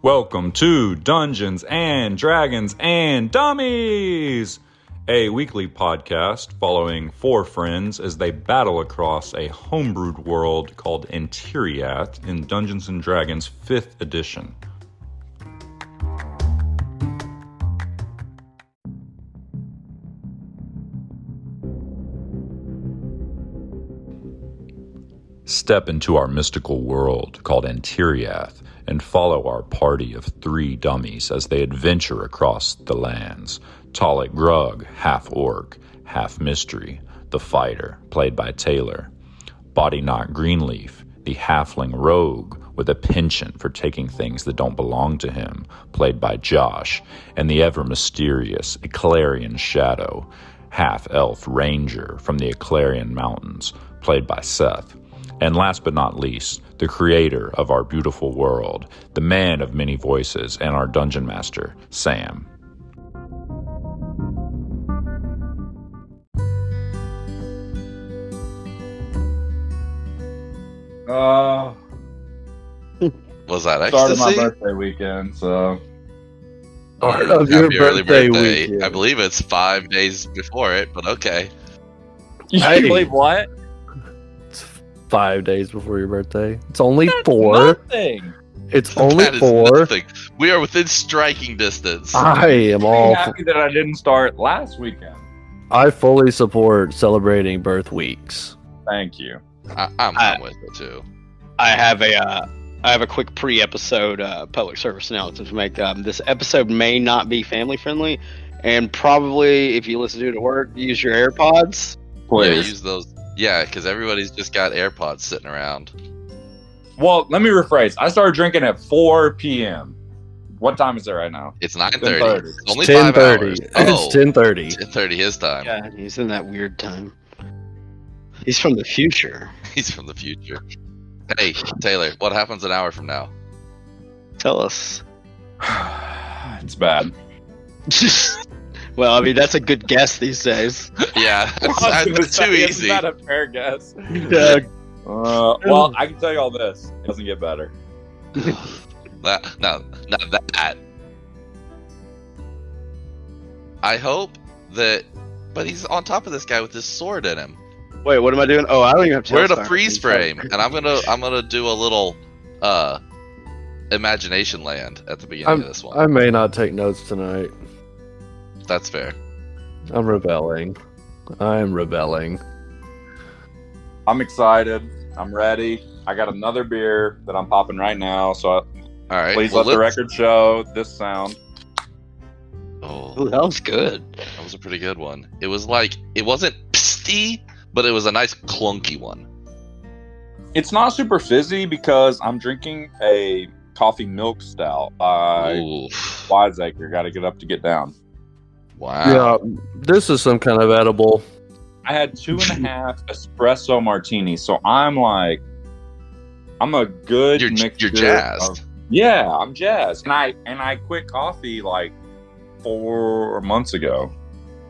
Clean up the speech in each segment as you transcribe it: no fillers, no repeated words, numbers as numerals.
Welcome to Dungeons and Dragons and Dummies, a weekly podcast following four friends as they battle across a homebrewed world called Antiriath in Dungeons and Dragons 5th edition. Step into our mystical world called Antiriath and follow our party of three dummies as they adventure across the lands. Talluk Grug, half-orc, half-mystery, the fighter, played by Taylor. Boddynock Greenleaf, the halfling rogue with a penchant for taking things that don't belong to him, played by Josh. And the ever-mysterious Eclarian Shadow, half-elf ranger from the Eclarian Mountains, played by Seth. And last but not least, the creator of our beautiful world, the man of many voices, and our dungeon master, Sam. Was that Started ecstasy? my birthday weekend, so. Happy early birthday. I believe it's 5 days before it, but okay. You Hey. believe what? It's 5 days before your birthday. It's only That's 4. Nothing. It's only That is 4. nothing. We are within striking distance. I am I'm all. happy that I didn't start last weekend. I fully support celebrating birth weeks. Thank you. I'm with it too. I have a quick pre-episode public service announcement to make. This episode may not be family friendly, and probably if you listen to it at work, use your AirPods. Yeah, Please. use those. Yeah, because everybody's just got AirPods sitting around. Well, let me rephrase. I started drinking at 4 p.m. What time is it right now? It's 9:30. 10:30. It's only 5 hours. It's 10:30. 10:30 his time. Yeah, he's in that weird time. He's from the future. He's from the future. Hey, Taylor, what happens an hour from now? Tell us. It's bad. Well, I mean that's a good guess these days. Yeah, I was gonna it's too say, easy. It's not a fair guess. Yeah. Well, I can tell you all this. It doesn't get better. Not that. I hope that, but he's on top of this guy with this sword in him. Wait, what am I doing? Oh, I don't even have to. We're in a freeze frame, and I'm gonna do a little imagination land at the beginning of this one. I may not take notes tonight. That's fair. I'm rebelling. I'm rebelling. I'm excited. I'm ready. I got another beer that I'm popping right now, so All right. please well, let the let's- record show this sound. Oh, Ooh, that was good. that was a pretty good one. It was like it wasn't psty, but it was a nice clunky one. It's not super fizzy because I'm drinking a coffee milk stout by Ooh, Wiseacre. Got to get up to get down. wow. Yeah, this is some kind of edible. I had 2.5 espresso martinis, so I'm a good You're mixture. jazzed. Yeah, I'm jazzed, and I quit coffee like 4 months ago.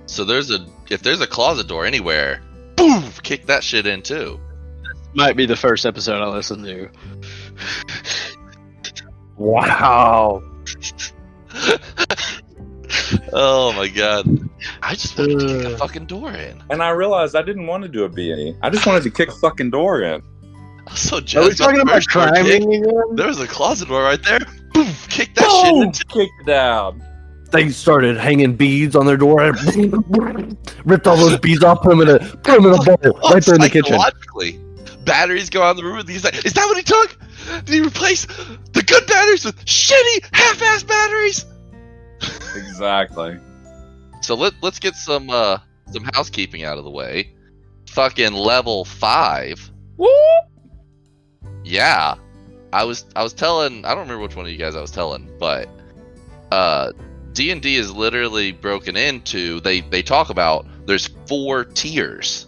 So if there's a closet door anywhere, boom, kick that shit in too. Might be the first episode I listened to. Wow. Oh my god. I just wanted to kick a fucking door in. And I realized I didn't want to do a B&E. I just wanted to kick a fucking door in. I was so Are we jazzed. talking about First door kick. criming again? There was a closet door right there. Boom, kick that shit Boom! in. Kick it down. They started hanging beads on their door and ripped all those beads off, put them in a bowl right there in the kitchen. Psychologically, batteries go out in the room and he's like, is that what he took? Did he replace the good batteries with shitty half-ass batteries? Exactly. So let's get some housekeeping out of the way. Fucking level 5. Woo! Yeah. I was telling, I don't remember which one of you guys I was telling, but D&D is literally broken into, they talk about there's 4 tiers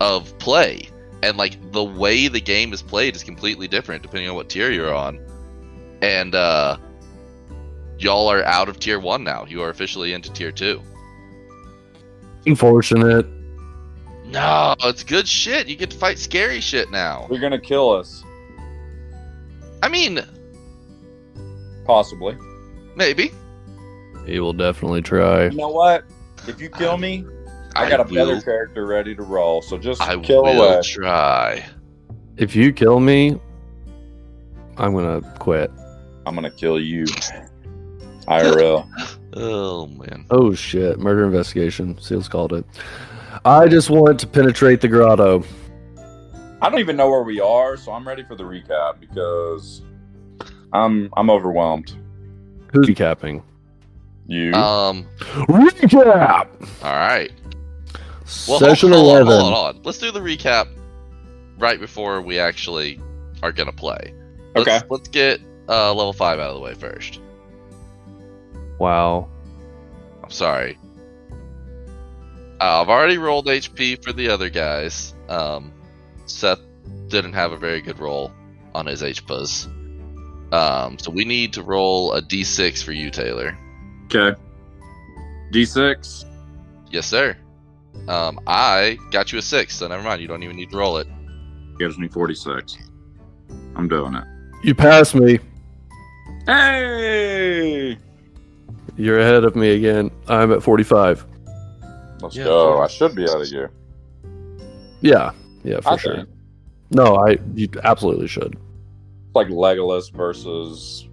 of play, and like the way the game is played is completely different depending on what tier you're on. And y'all are out of tier 1 now. You are officially into tier 2. Unfortunate. No, it's good shit. You get to fight scary shit now. They're gonna kill us. I mean, Possibly. Maybe. He will definitely try. You know what? If you kill me, I got a better character ready to roll. So just kill will away. Try. If you kill me, I'm gonna quit. I'm gonna kill you. IRL. Oh man. Oh shit! Murder investigation. Seals called it. I just want to penetrate the grotto. I don't even know where we are, so I'm ready for the recap because I'm overwhelmed. Who's recapping? You. Recap. All right. Well, Session hold 11. on. Let's do the recap right before we actually are gonna play. Let's get level 5 out of the way first. Wow. I'm sorry. I've already rolled HP for the other guys. Seth didn't have a very good roll on his HPAs. So we need to roll a D6 for you, Taylor. Okay. D6. Yes, sir. I got you a 6, so never mind. You don't even need to roll it. Gives me 46. I'm doing it. You passed me. Hey! You're ahead of me again. I'm at 45. Let's go. I should be out of you. Yeah, for I sure. think. No, you absolutely should. It's like Legolas versus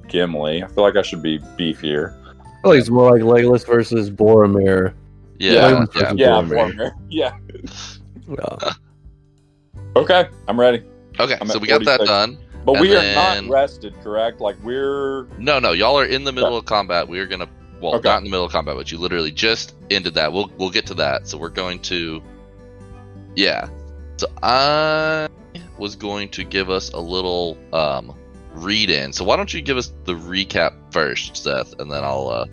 Gimli. I feel like I should be beefier. I feel like it's more like Legolas versus Boromir. Yeah. Boromir. Yeah. Yeah. Okay, I'm ready. Okay, I'm so at we got that 46. done. But And we are then- not rested, correct? Like we're No, y'all are in the middle of combat. We are gonna, Okay. not in the middle of combat, but you literally just ended that. We'll get to that. So we're going to, So I was going to give us a little read in. So why don't you give us the recap first, Seth, and then I'll.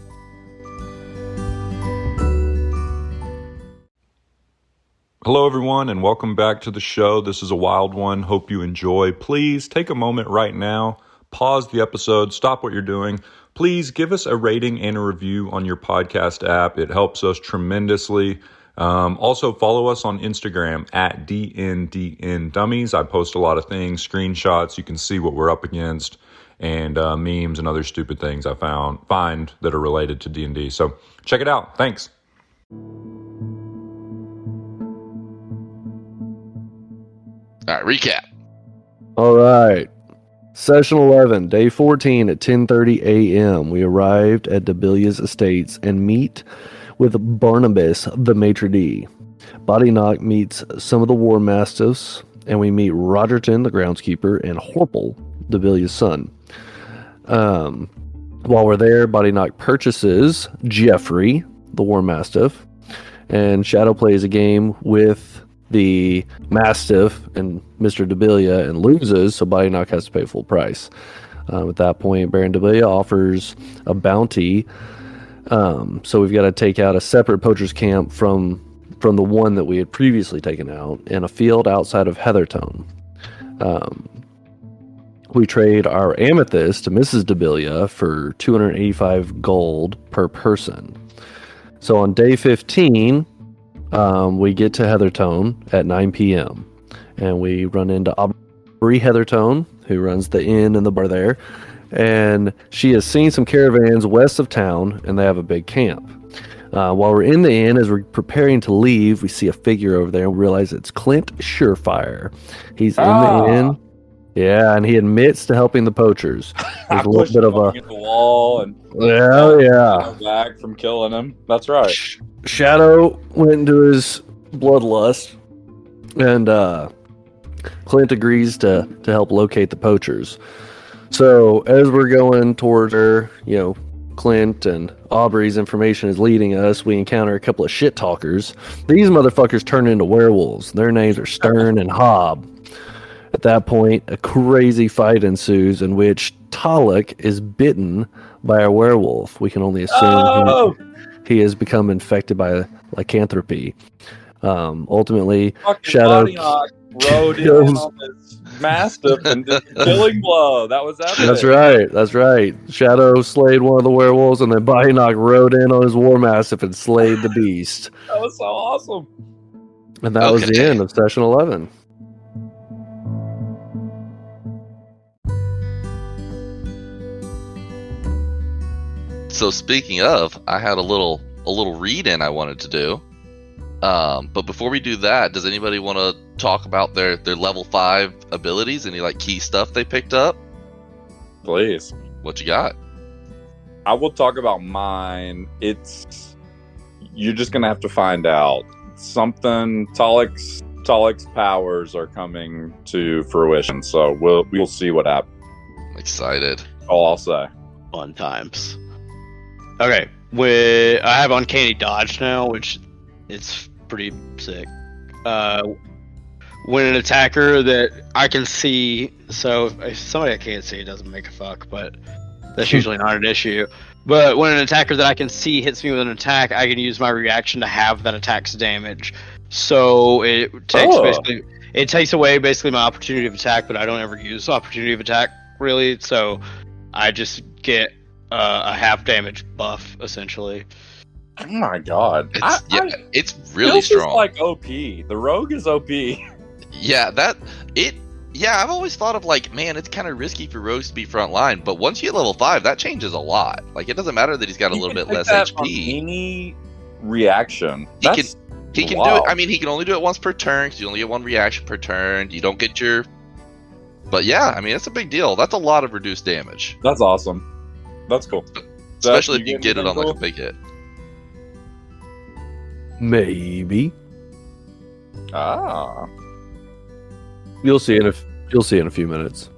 Hello, everyone, and welcome back to the show. This is a wild one. Hope you enjoy. Please take a moment right now, pause the episode, stop what you're doing. Please give us a rating and a review on your podcast app. It helps us tremendously. Also, follow us on Instagram at DNDN Dummies. I post a lot of things, screenshots. You can see what we're up against, and memes and other stupid things I find that are related to D&D. So check it out. Thanks. All right, recap. All right. Session 11, day 14 at 10:30 a.m. We arrived at Debilia's estates and meet with Barnabas, the maitre d'. Boddynock meets some of the war mastiffs, and we meet Rogerton, the groundskeeper, and Horple, Debilia's son. While we're there, Boddynock purchases Jeffrey, the war mastiff, and Shadow plays a game with the Mastiff and Mr. Debilia and loses, so Boddynock has to pay full price. At that point, Baron Debilia offers a bounty, so we've got to take out a separate poacher's camp from the one that we had previously taken out in a field outside of Heathertone. We trade our amethyst to Mrs. Debilia for 285 gold per person. So on day 15, we get to Heathertone at 9 p.m. and we run into Aubrey Heathertone, who runs the inn and the bar there, and she has seen some caravans west of town, and they have a big camp. While we're in the inn, as we're preparing to leave, we see a figure over there and realize it's Clint Surefire. He's in the inn. Yeah, and he admits to helping the poachers. There's a little bit of a against the wall and back from killing him. That's right. Shadow went into his bloodlust, and Clint agrees to help locate the poachers. So as we're going towards her, Clint and Aubrey's information is leading us. We encounter a couple of shit talkers. These motherfuckers turn into werewolves. Their names are Stern and Hobb. At that point, a crazy fight ensues in which Talluk is bitten by a werewolf. We can only assume he has become infected by lycanthropy. Ultimately, Shadow rode in on this mastiff and did killing blow. That was epic. That's right. Shadow slayed one of the werewolves, and then Boddynock rode in on his war mastiff and slayed the beast. That was so awesome. And that was the end of session 11. So speaking of, I had a little read in I wanted to do. But before we do that, does anybody want to talk about their level 5 abilities? Any like key stuff they picked up? Please. What you got? I will talk about mine. You're just gonna have to find out something. Talluk's powers are coming to fruition, so we'll see what happens. I'm excited. All I'll say. Fun times. Okay, I have Uncanny Dodge now, which it's pretty sick. When an attacker that I can see, so if somebody I can't see, it doesn't make a fuck, but that's usually not an issue. But when an attacker that I can see hits me with an attack, I can use my reaction to have that attack's damage. So it takes away basically my opportunity of attack, but I don't ever use opportunity of attack really. So I just get a half damage buff essentially. Oh my god! It's really strong. Is like OP. The rogue is OP. Yeah, I've always thought of like, man, it's kind of risky for rogues to be frontline, but once you hit level 5, that changes a lot. Like, it doesn't matter that he's got a little bit less HP. Any reaction. He can do it. I mean, he can only do it once per turn, because you only get one reaction per turn. You don't get your... But yeah, I mean, it's a big deal. That's a lot of reduced damage. That's awesome. That's cool. Especially if you get it on like a big hit. Maybe. Ah. You'll see in a few minutes.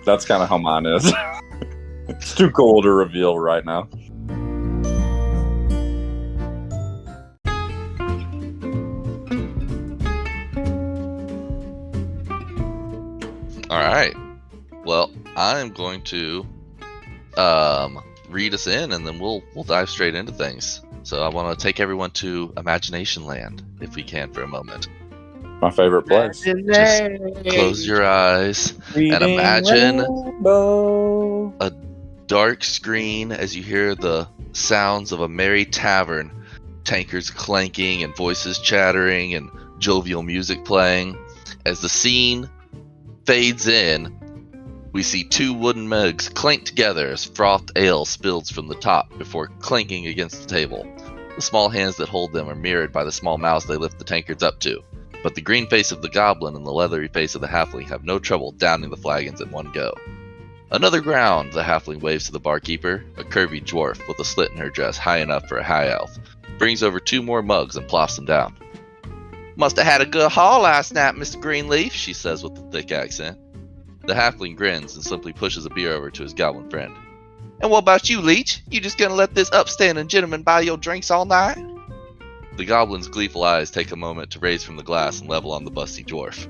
That's kind of how mine is. It's too cool to reveal right now. All right. Well, I'm going to read us in, and then we'll dive straight into things. So I want to take everyone to Imagination Land, if we can, for a moment. My favorite place. Just close your eyes and imagine a dark screen as you hear the sounds of a merry tavern, tankards clanking and voices chattering and jovial music playing. As the scene fades in, we see 2 wooden mugs clank together as frothed ale spills from the top before clanking against the table. The small hands that hold them are mirrored by the small mouths they lift the tankards up to. But the green face of the goblin and the leathery face of the halfling have no trouble downing the flagons in one go. Another ground, the halfling waves to the barkeeper, a curvy dwarf with a slit in her dress high enough for a high elf, brings over 2 more mugs and plops them down. Must have had a good haul last night, Mr. Greenleaf, she says with a thick accent. The halfling grins and simply pushes a beer over to his goblin friend. And what about you, Leech? You just gonna let this upstanding gentleman buy your drinks all night? The goblin's gleeful eyes take a moment to raise from the glass and level on the busty dwarf.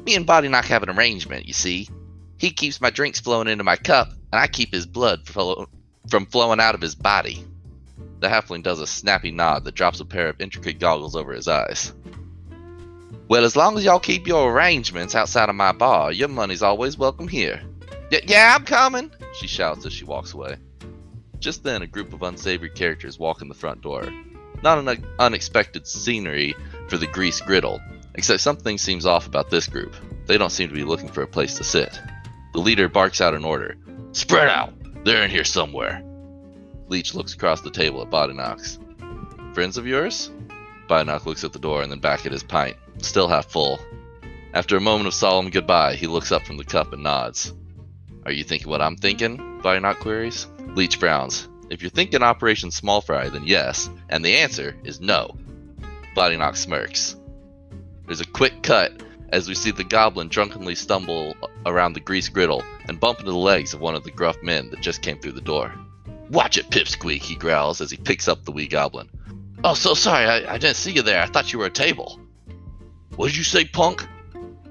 Me and Boddynock have an arrangement, you see. He keeps my drinks flowing into my cup, and I keep his blood from flowing out of his body. The halfling does a snappy nod that drops a pair of intricate goggles over his eyes. Well, as long as y'all keep your arrangements outside of my bar, your money's always welcome here. Yeah, I'm coming, she shouts as she walks away. Just then, a group of unsavory characters walk in the front door. Not an unexpected scenery for the grease griddle, except something seems off about this group. They don't seem to be looking for a place to sit. The leader barks out an order. Spread out! They're in here somewhere. Leech looks across the table at Boddynock's. Friends of yours? Boddynock looks at the door and then back at his pint, still half full. After a moment of solemn goodbye, he looks up from the cup and nods. Are you thinking what I'm thinking? Boddynock queries. Leech frowns. If you're thinking Operation Small Fry, then yes, and the answer is no. Boddynock smirks. There's a quick cut as we see the goblin drunkenly stumble around the grease griddle and bump into the legs of one of the gruff men that just came through the door. Watch it, Pipsqueak, he growls as he picks up the wee goblin. Oh, so sorry, I didn't see you there. I thought you were a table. What did you say, punk?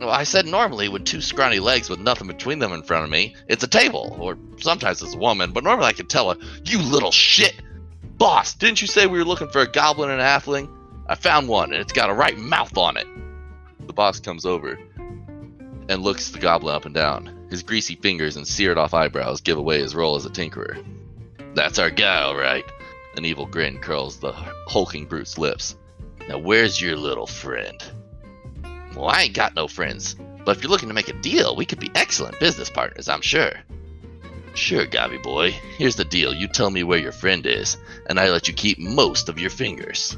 Well, I said normally with 2 scrawny legs with nothing between them in front of me, it's a table, or sometimes it's a woman, but normally I can tell her, you little shit! Boss, didn't you say we were looking for a goblin and a halfling? I found one, and it's got a right mouth on it. The boss comes over and looks the goblin up and down. His greasy fingers and seared-off eyebrows give away his role as a tinkerer. That's our guy, all right. An evil grin curls the hulking brute's lips. Now where's your little friend? Well, I ain't got no friends, but if you're looking to make a deal, we could be excellent business partners, I'm sure. Sure, Gabby boy. Here's the deal. You tell me where your friend is, and I let you keep most of your fingers.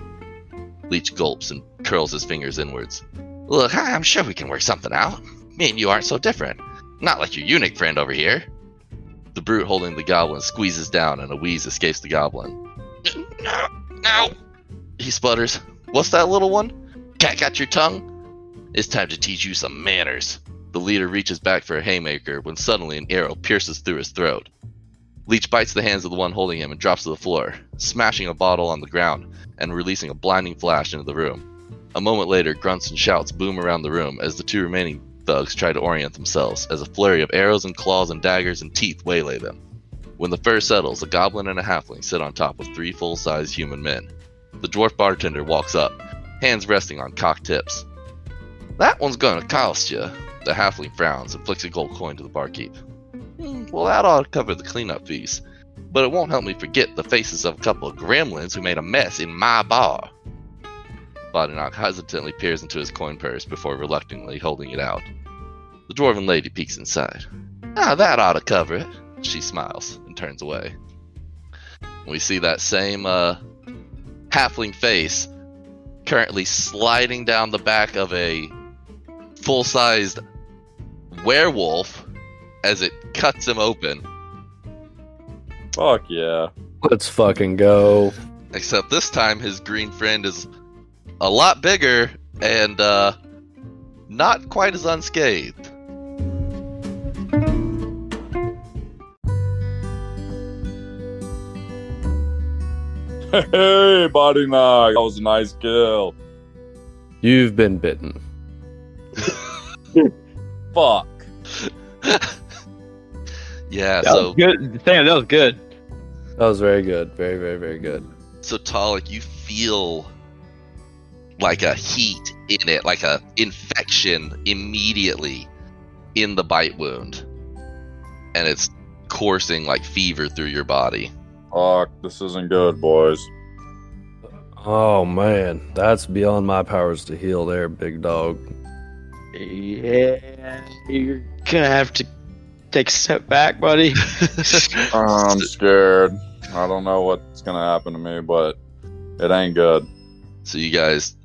Leech gulps and curls his fingers inwards. Look, I'm sure we can work something out. Me and you aren't so different. Not like your eunuch friend over here. The brute holding the goblin squeezes down and a wheeze escapes the goblin. No! He sputters. What's that, little one? Cat got your tongue? It's time to teach you some manners. The leader reaches back for a haymaker when suddenly an arrow pierces through his throat. Leech bites the hands of the one holding him and drops to the floor, smashing a bottle on the ground and releasing a blinding flash into the room. A moment later, grunts and shouts boom around the room as the two remaining thugs try to orient themselves as a flurry of arrows and claws and daggers and teeth waylay them. When the fur settles, a goblin and a halfling sit on top of 3 full-sized human men. The dwarf bartender walks up, hands resting on cocked tips. That one's gonna cost you. The halfling frowns and flicks a gold coin to the barkeep. Well, that ought to cover the cleanup fees, but it won't help me forget the faces of a couple of gremlins who made a mess in my bar. Boddynock hesitantly peers into his coin purse before reluctantly holding it out. The dwarven lady peeks inside. That ought to cover it. She smiles and turns away. We see that same halfling face currently sliding down the back of a full-sized werewolf as it cuts him open. Fuck yeah. Let's fucking go. Except this time his green friend is a lot bigger and not quite as unscathed. Hey, Boddynock. That was a nice kill. You've been bitten. Fuck. Yeah, That was good. Damn, that was good. That was very good. Very, very, very good. So Talluk, you feel like a heat in it, like a infection immediately in the bite wound. And it's coursing like fever through your body. Fuck, this isn't good, boys. Oh, man. That's beyond my powers to heal there, big dog. Yeah, you're gonna have to take a step back, buddy. I'm scared. I don't know what's gonna happen to me, but it ain't good. So you guys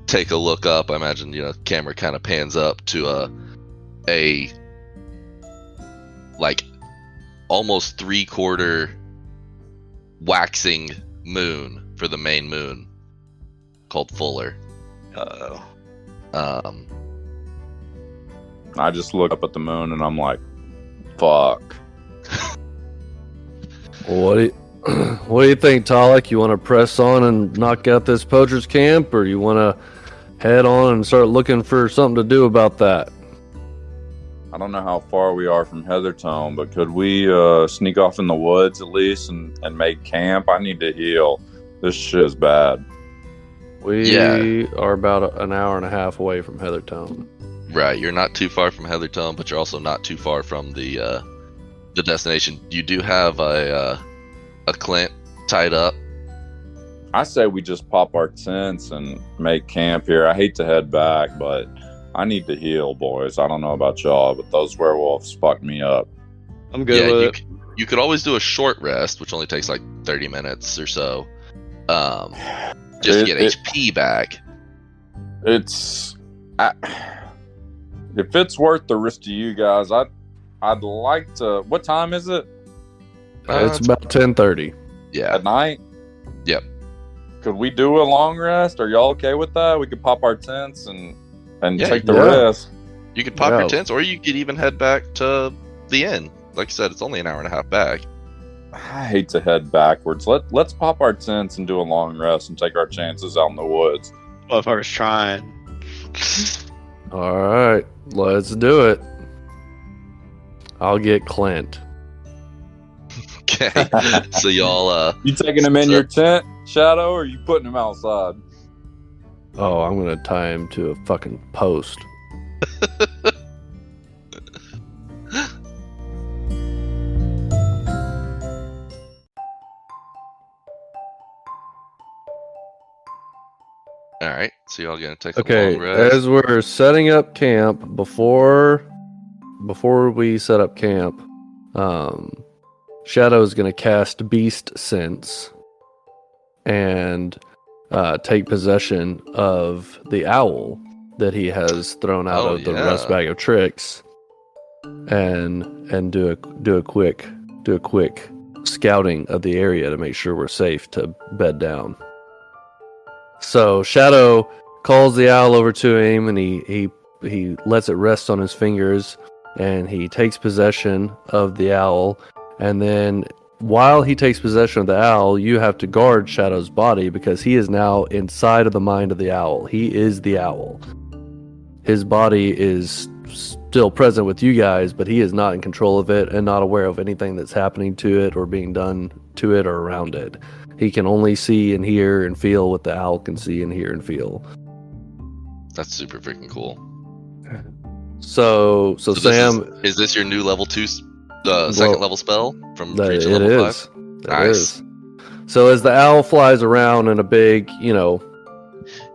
take a look up. I imagine, camera kind of pans up to a like almost 3/4 waxing moon for the main moon called Fuller. Uh-oh. I just look up at the moon and I'm like, fuck. What do you think, Talluk? You want to press on and knock out this poacher's camp, or you want to head on and start looking for something to do about that? I don't know how far we are from Heathertone, but could we sneak off in the woods at least and make camp? I need to heal. This shit is bad. We are about an hour and a half away from Heathertone. Right, you're not too far from Heathertone, but you're also not too far from the destination. You do have a Clint tied up. I say we just pop our tents and make camp here. I hate to head back, but I need to heal, boys. I don't know about y'all, but those werewolves fucked me up. I'm good with it. You could always do a short rest, which only takes like 30 minutes or so, just to get HP back. If it's worth the risk to you guys, I'd like to. What time is it? It's about 10:30. Yeah. At night? Yep. Could we do a long rest? Are y'all okay with that? We could pop our tents and take the yeah. rest. You could pop your tents, or you could even head back to the inn. Like I said, it's only an hour and a half back. I hate to head backwards. Let's pop our tents and do a long rest and take our chances out in the woods. Well, if I was trying. All right, let's do it. I'll get Clint. Okay. So y'all You taking him in your tent, Shadow, or are you putting him outside? Oh, I'm gonna tie him to a fucking post. all right. So y'all gonna take a Okay, long rest. as we're setting up camp, before we set up camp, Shadow is going to cast Beast Sense and take possession of the owl that he has thrown out of the rust bag of tricks, and do a quick scouting of the area to make sure we're safe to bed down. So Shadow calls the owl over to him, and he lets it rest on his fingers, and he takes possession of the owl. And then while he takes possession of the owl, you have to guard Shadow's body because he is now inside of the mind of the owl. He is the owl. His body is still present with you guys, but he is not in control of it and not aware of anything that's happening to it or being done to it or around it. He can only see and hear and feel what the owl can see and hear and feel. That's super freaking cool. So Sam, is this your new level 2 second level spell from it level is. 5? Nice. So as the owl flies around in a big,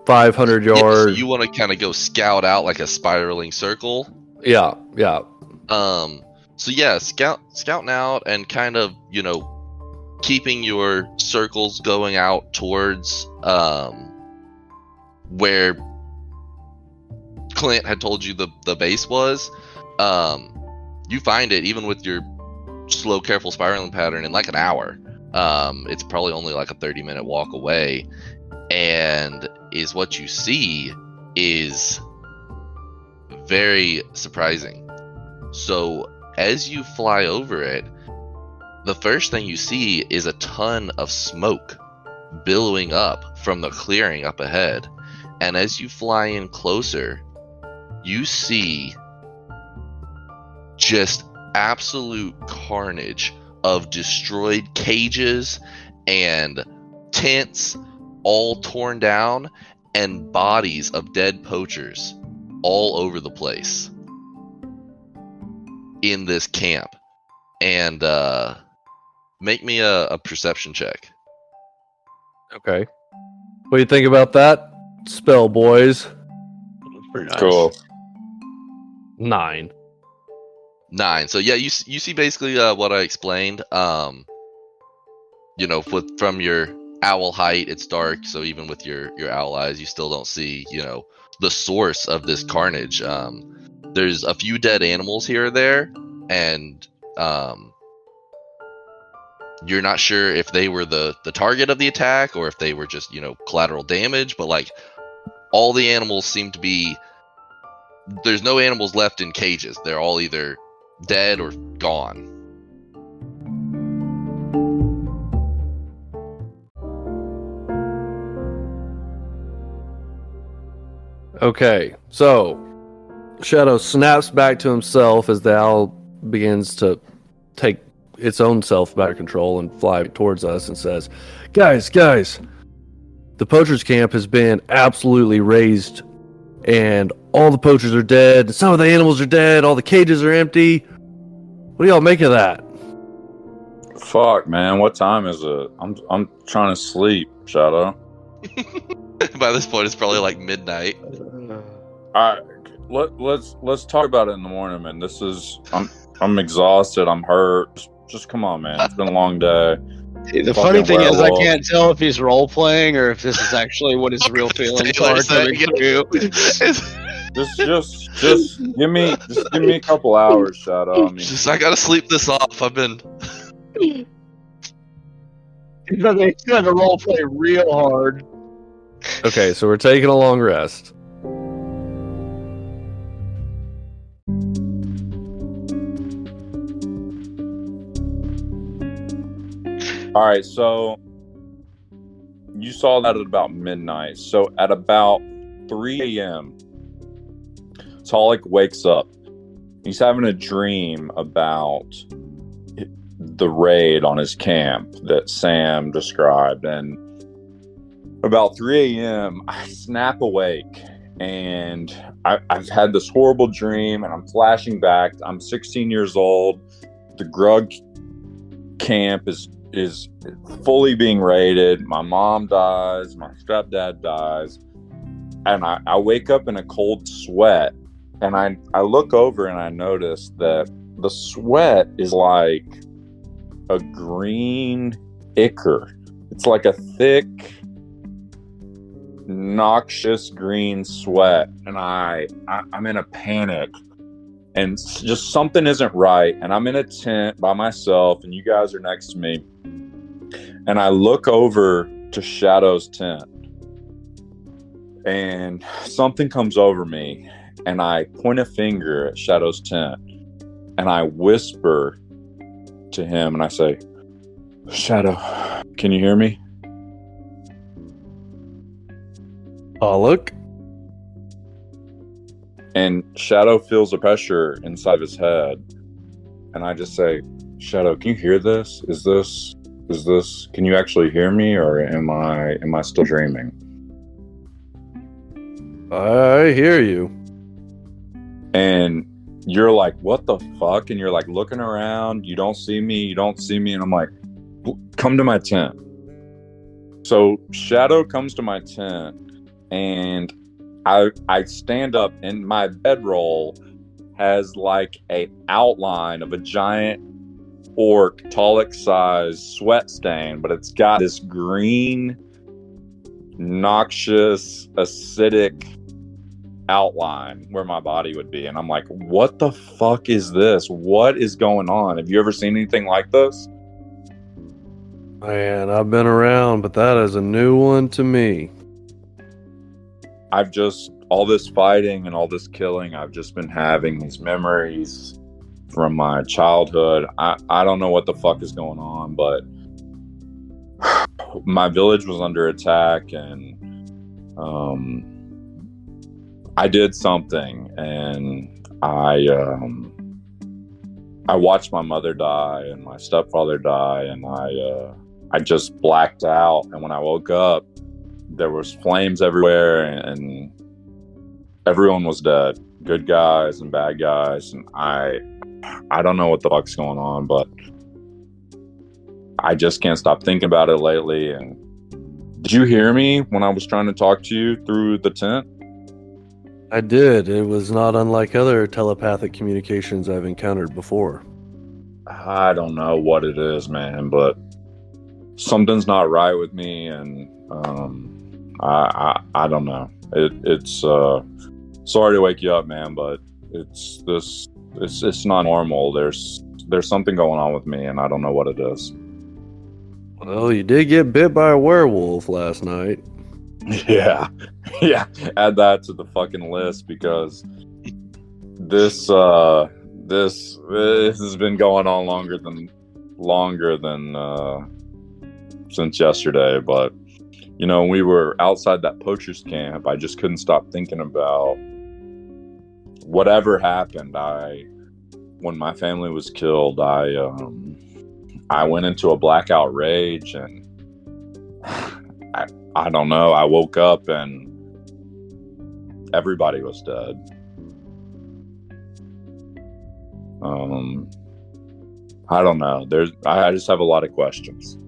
500 yard. So you want to kind of go scout out like a spiraling circle. Yeah. So yeah, scouting out and kind of keeping your circles going out towards where Clint had told you the base was. You find it even with your slow, careful spiraling pattern in like an hour. It's probably only like a 30-minute walk away, and is what you see is very surprising. So as you fly over it, the first thing you see is a ton of smoke billowing up from the clearing up ahead. And as you fly in closer, you see just absolute carnage of destroyed cages and tents all torn down, and bodies of dead poachers all over the place in this camp. And make me a perception check. Okay. What do you think about that spell, boys? Pretty nice. Cool. 9. So yeah, you see basically what I explained. From your owl height, it's dark, so even with your owl eyes, you still don't see the source of this carnage. There's a few dead animals here or there, and you're not sure if they were the target of the attack or if they were just collateral damage. But like all the animals seem to be, there's no animals left in cages. They're all either dead or gone. Okay, so Shadow snaps back to himself as the owl begins to take its own self back control and fly towards us and says, Guys, the poachers camp has been absolutely razed, and all the poachers are dead, some of the animals are dead, all the cages are empty. What do y'all make of that? Fuck, man. What time is it? I'm trying to sleep, Shadow. By this point, it's probably like midnight. All right, let's talk about it in the morning, man. I'm exhausted. I'm hurt. Just come on, man. It's been a long day. The funny thing is, I can't tell if he's role playing or if this is actually what his real feelings are coming through. Just give me a couple hours, Shadow. I mean, I gotta sleep this off. I've been. He's trying to role play real hard. Okay, so we're taking a long rest. all right, so you saw that at about midnight. So at about 3 a.m., Talluk wakes up. He's having a dream about the raid on his camp that Sam described. And about 3 a.m., I snap awake. And I've had this horrible dream, and I'm flashing back. I'm 16 years old. The Grug camp is fully being raided. My mom dies. My stepdad dies. And I wake up in a cold sweat. And I look over and I notice that the sweat is like a green ichor. It's like a thick, noxious green sweat, and I'm in a panic, and just something isn't right. And I'm in a tent by myself, and you guys are next to me, and I look over to Shadow's tent, and something comes over me, and I point a finger at Shadow's tent, and I whisper to him, and I say, Shadow, can you hear me? Talluk? And Shadow feels a pressure inside of his head, and I just say, Shadow, can you hear this? Is this? Can you actually hear me, or am I still dreaming? I hear you. And you're like, what the fuck? And you're like looking around. You don't see me. And I'm like, come to my tent. So Shadow comes to my tent, and I stand up, and my bedroll has like a outline of a giant orc, Talluk size sweat stain, but it's got this green, noxious, acidic outline where my body would be. And I'm like, what the fuck is this? What is going on? Have you ever seen anything like this? Man, I've been around, but that is a new one to me. I've just, all this fighting and all this killing, I've just been having these memories from my childhood. I don't know what the fuck is going on, but my village was under attack, and I did something, and I watched my mother die and my stepfather die, and I just blacked out. And when I woke up, there was flames everywhere, and everyone was dead. Good guys and bad guys. And I don't know what the fuck's going on, but I just can't stop thinking about it lately. And did you hear me when I was trying to talk to you through the tent? I did. It was not unlike other telepathic communications I've encountered before. I don't know what it is, man, but something's not right with me, and I don't know. It's sorry to wake you up, man, but it's not normal. There's something going on with me, and I don't know what it is. Well, you did get bit by a werewolf last night. Yeah. Add that to the fucking list, because this has been going on longer than since yesterday. But you know, we were outside that poacher's camp. I just couldn't stop thinking about whatever happened. When my family was killed, I went into a blackout rage, and I don't know. I woke up and everybody was dead. I don't know. I just have a lot of questions.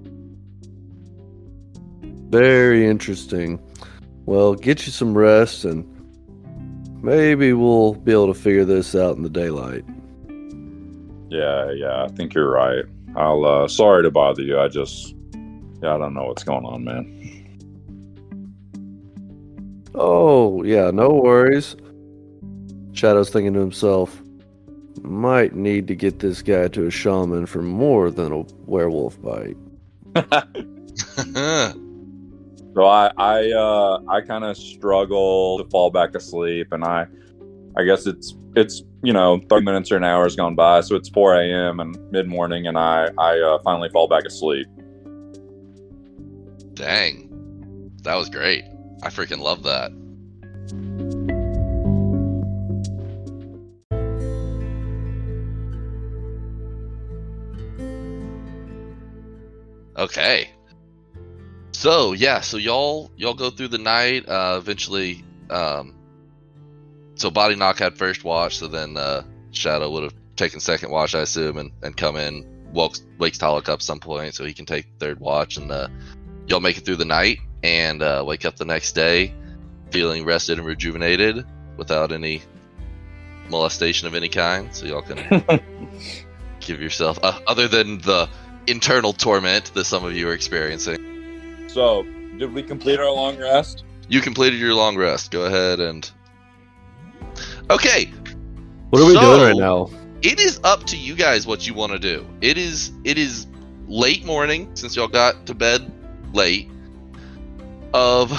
Very interesting. Well, get you some rest, and maybe we'll be able to figure this out in the daylight. Yeah, I think you're right. I'll sorry to bother you. I don't know what's going on, man. Oh, yeah, no worries. Shadow's thinking to himself, might need to get this guy to a shaman for more than a werewolf bite. So I kind of struggle to fall back asleep, and I guess it's 30 minutes or an hour has gone by, so it's 4 a.m. and mid-morning, and I finally fall back asleep. Dang, that was great. I freaking love that. Okay. So y'all go through the night. Eventually, so Boddynock had first watch, so then Shadow would have taken second watch, I assume, and come in, wakes Talluk up some point so he can take third watch, and y'all make it through the night and wake up the next day feeling rested and rejuvenated without any molestation of any kind. So y'all can give yourself, other than the internal torment that some of you are experiencing. So, did we complete our long rest? You completed your long rest. Go ahead and... Okay. What are we doing right now? It is up to you guys what you want to do. It is late morning, since y'all got to bed late, of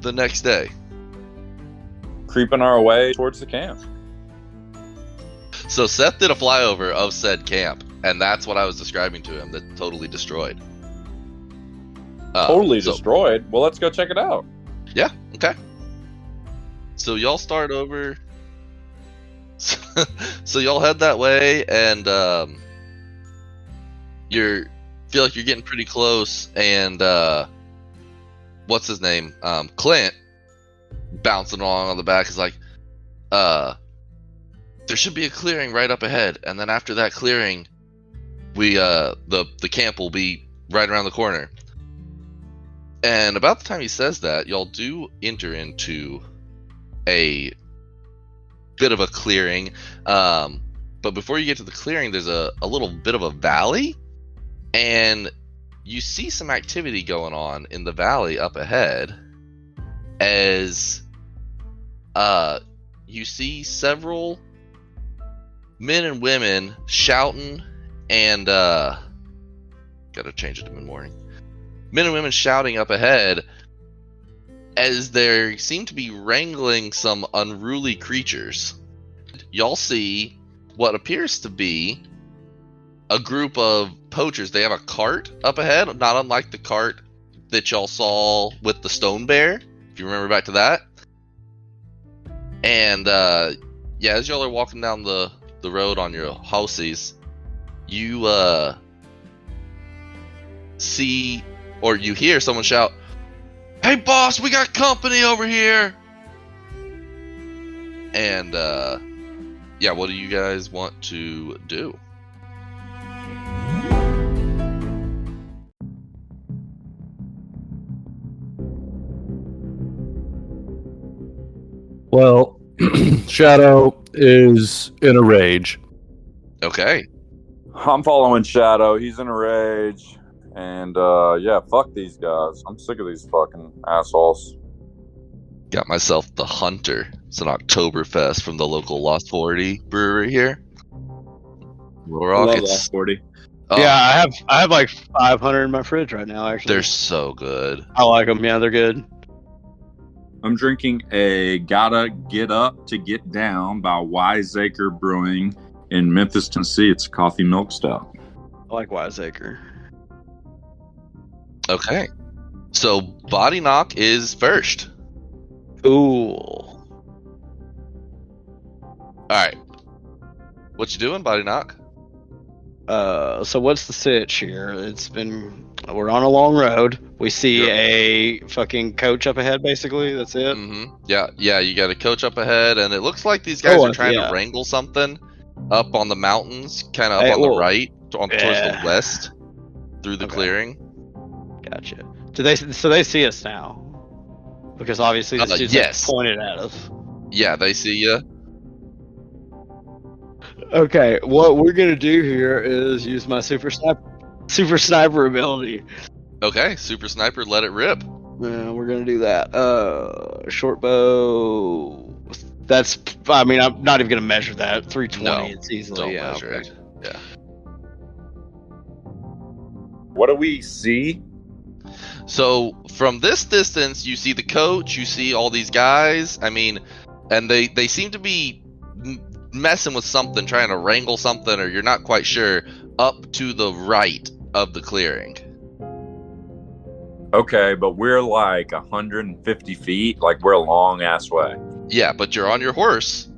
the next day. Creeping our way towards the camp. So Seth did a flyover of said camp, and that's what I was describing to him, that totally destroyed. Totally destroyed? Well, let's go check it out. Yeah, okay. So y'all start over. So y'all head that way, and you feel like you're getting pretty close, and what's his name? Clint, bouncing along on the back, is like, there should be a clearing right up ahead, and then after that clearing, we the camp will be right around the corner. And about the time he says that, y'all do enter into a bit of a clearing, but before you get to the clearing, there's a little bit of a valley, and you see some activity going on in the valley up ahead, as you see several men and women shouting, and gotta change it to mid-morning. Men and women shouting up ahead as they seem to be wrangling some unruly creatures. Y'all see what appears to be a group of poachers. They have a cart up ahead, not unlike the cart that y'all saw with the stone bear, if you remember back to that. And yeah, as y'all are walking down the road on your houses, you see, or you hear someone shout, "Hey boss, we got company over here!" And yeah, what do you guys want to do? Well, Shadow is in a rage. Okay. I'm following Shadow. He's in a rage. And, yeah, fuck these guys. I'm sick of these fucking assholes. Got myself the Hunter. It's an Oktoberfest from the local Lost 40 brewery here. Rockets. Lost 40. Oh, Yeah, I have like 500 in my fridge right now. Actually, they're so good. I like them. Yeah, they're good. I'm drinking a Gotta Get Up to Get Down by Wiseacre Brewing in Memphis, Tennessee. It's a coffee milk stout. I like Wiseacre. Okay. So Boddynock is first. Cool. Alright. What you doing, Boddynock? So what's the sitch here? We're on a long road. We see a fucking coach up ahead, basically. That's it. Mm-hmm. Yeah, you got a coach up ahead, and it looks like these guys are trying to wrangle something up on the mountains, kind of up on the right, towards the west, through the clearing. Gotcha. So they see us now? Because obviously this dude's like pointed at us. Yeah, they see you. Okay, what we're gonna do here is use my super sniper ability. Okay, super sniper, let it rip. Yeah, we're gonna do that. Short bow. That's. I mean, I'm not even gonna measure that. 320. No, it's easily. Don't Yeah. measure it. Yeah. What do we see? So from this distance, you see the coach, you see all these guys. I mean, and they seem to be messing with something, trying to wrangle something, or you're not quite sure, up to the right of the clearing. Okay, but we're like 150 feet. Like, we're a long ass way. Yeah, but you're on your horse,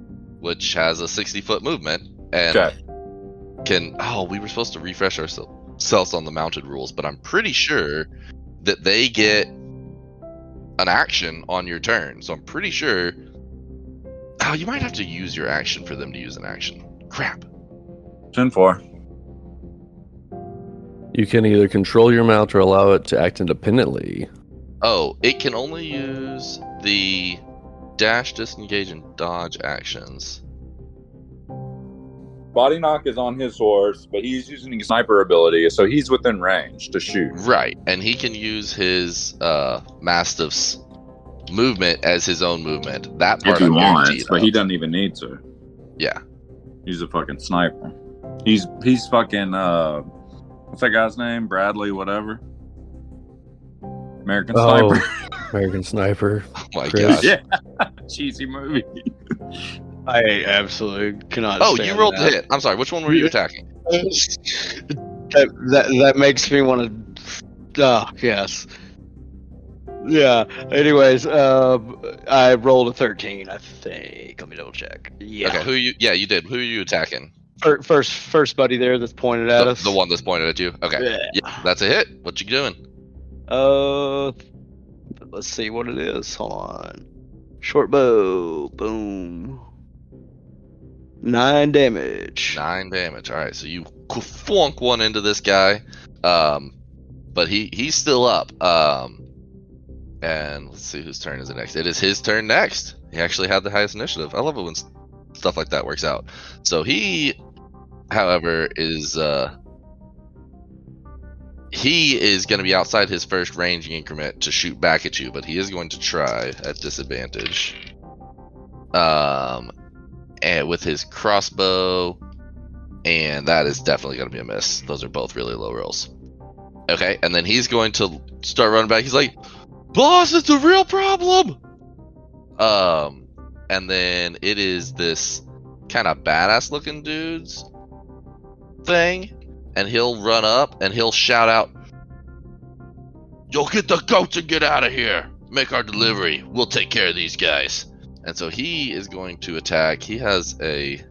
which has a 60-foot movement, and can... Oh, we were supposed to refresh ourselves on the mounted rules, but I'm pretty sure that they get an action on your turn. So I'm pretty sure... Oh, you might have to use your action for them to use an action. Crap. 10-4. You can either control your mount or allow it to act independently. Oh, it can only use the dash, disengage, and dodge actions. Boddynock is on his horse, but he's using his sniper ability, so he's within range to shoot. Right, and he can use his Mastiff's movement as his own movement. That part If he I'm wants, guaranteed but of. he doesn't even need to. Yeah. He's a fucking sniper. He's fucking what's that guy's name? Bradley, whatever. American Sniper. American Sniper. Oh my Chris. gosh. Yeah, cheesy movie. I absolutely cannot. Oh, stand you rolled that. the hit. I'm sorry. Which one were you attacking? That makes me want to. Yes. Yeah. Anyways, I rolled a 13. I think. Let me double check. Yeah. Okay. Who you? Yeah, you did. Who are you attacking? First buddy there that's pointed at us. The one that's pointed at you. Okay. Yeah, that's a hit. What you doing? Let's see what it is. Hold on. Short bow. Boom. 9 damage. 9 damage. All right. So you flunk one into this guy, but he's still up. And let's see whose turn is it next. It is his turn next. He actually had the highest initiative. I love it when stuff like that works out. So he, however, is going to be outside his first ranging increment to shoot back at you, but he is going to try at disadvantage. And with his crossbow, and that is definitely going to be a miss. Those are both really low rolls. Okay, and then he's going to start running back. He's like, "Boss, it's a real problem." And then it is this kind of badass looking dude's thing, and he'll run up and he'll shout out, "You'll get the goats and get out of here. Make our delivery. We'll take care of these guys." And so he is going to attack. He has a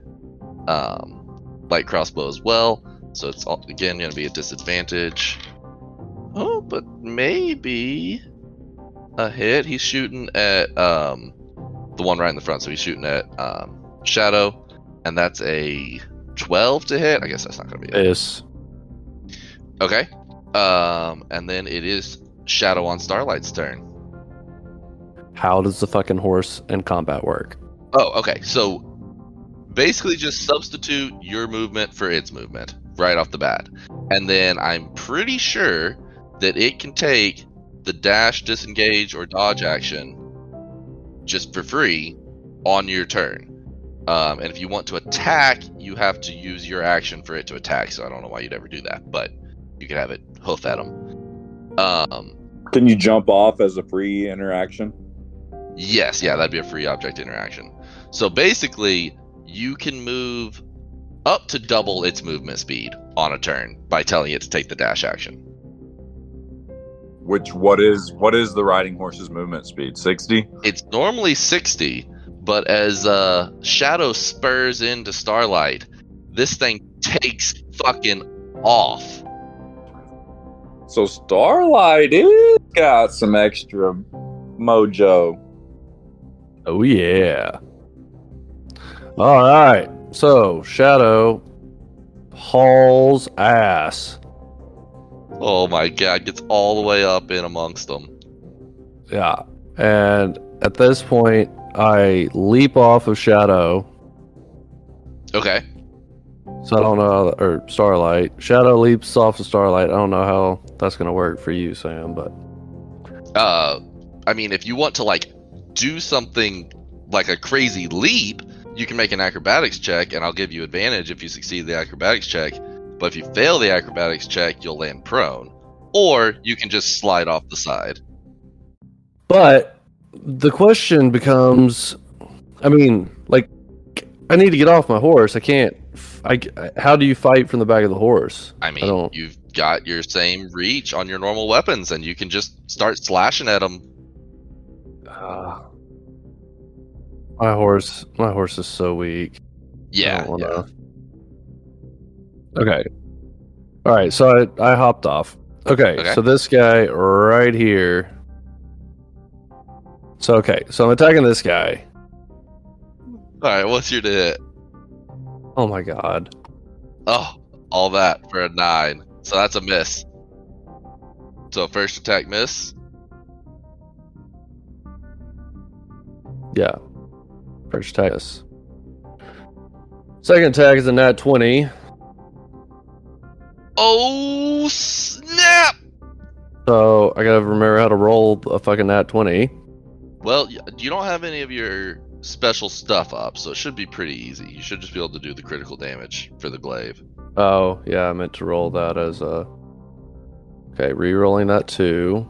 light crossbow as well, so it's again going to be a disadvantage. Oh, but maybe a hit. He's shooting at the one right in the front, so he's shooting at Shadow, and that's a 12 to hit. I guess that's not going to be it. Yes. Okay. And then it is Shadow on Starlight's turn. How does the fucking horse in combat work? Oh, okay. So basically just substitute your movement for its movement right off the bat. And then I'm pretty sure that it can take the dash, disengage, or dodge action just for free on your turn. And if you want to attack, you have to use your action for it to attack. So I don't know why you'd ever do that, but you can have it hoof at them. Can you jump off as a free interaction? Yes, yeah, that'd be a free object interaction. So basically, you can move up to double its movement speed on a turn by telling it to take the dash action. What is the riding horse's movement speed? 60? It's normally 60, but as Shadow spurs into Starlight, this thing takes fucking off. So Starlight is got some extra mojo. Oh yeah. All right. So Shadow hauls ass. Oh my god, gets all the way up in amongst them. Yeah. And at this point, I leap off of Shadow. Okay. So I don't know, or Starlight. Shadow leaps off of Starlight. I don't know how that's gonna work for you, Sam, but I mean, if you want to like do something like a crazy leap, you can make an acrobatics check, and I'll give you advantage if you succeed the acrobatics check. But if you fail the acrobatics check, you'll land prone, or you can just slide off the side. But the question becomes, I mean, like, I need to get off my horse. I can't. How do you fight from the back of the horse? I mean, you've got your same reach on your normal weapons, and you can just start slashing at them. My horse is so weak. Yeah. Okay. All right. So I hopped off. Okay. So this guy right here. So I'm attacking this guy. All right. What's your to hit? Oh my god. Oh, all that for a 9. So that's a miss. So first attack miss. Yeah. First attack miss. Second attack is a nat 20. Oh, snap! So I gotta remember how to roll a fucking nat 20. Well, you don't have any of your special stuff up, so it should be pretty easy. You should just be able to do the critical damage for the glaive. Oh, yeah, I meant to roll that as a... Okay, re-rolling that too.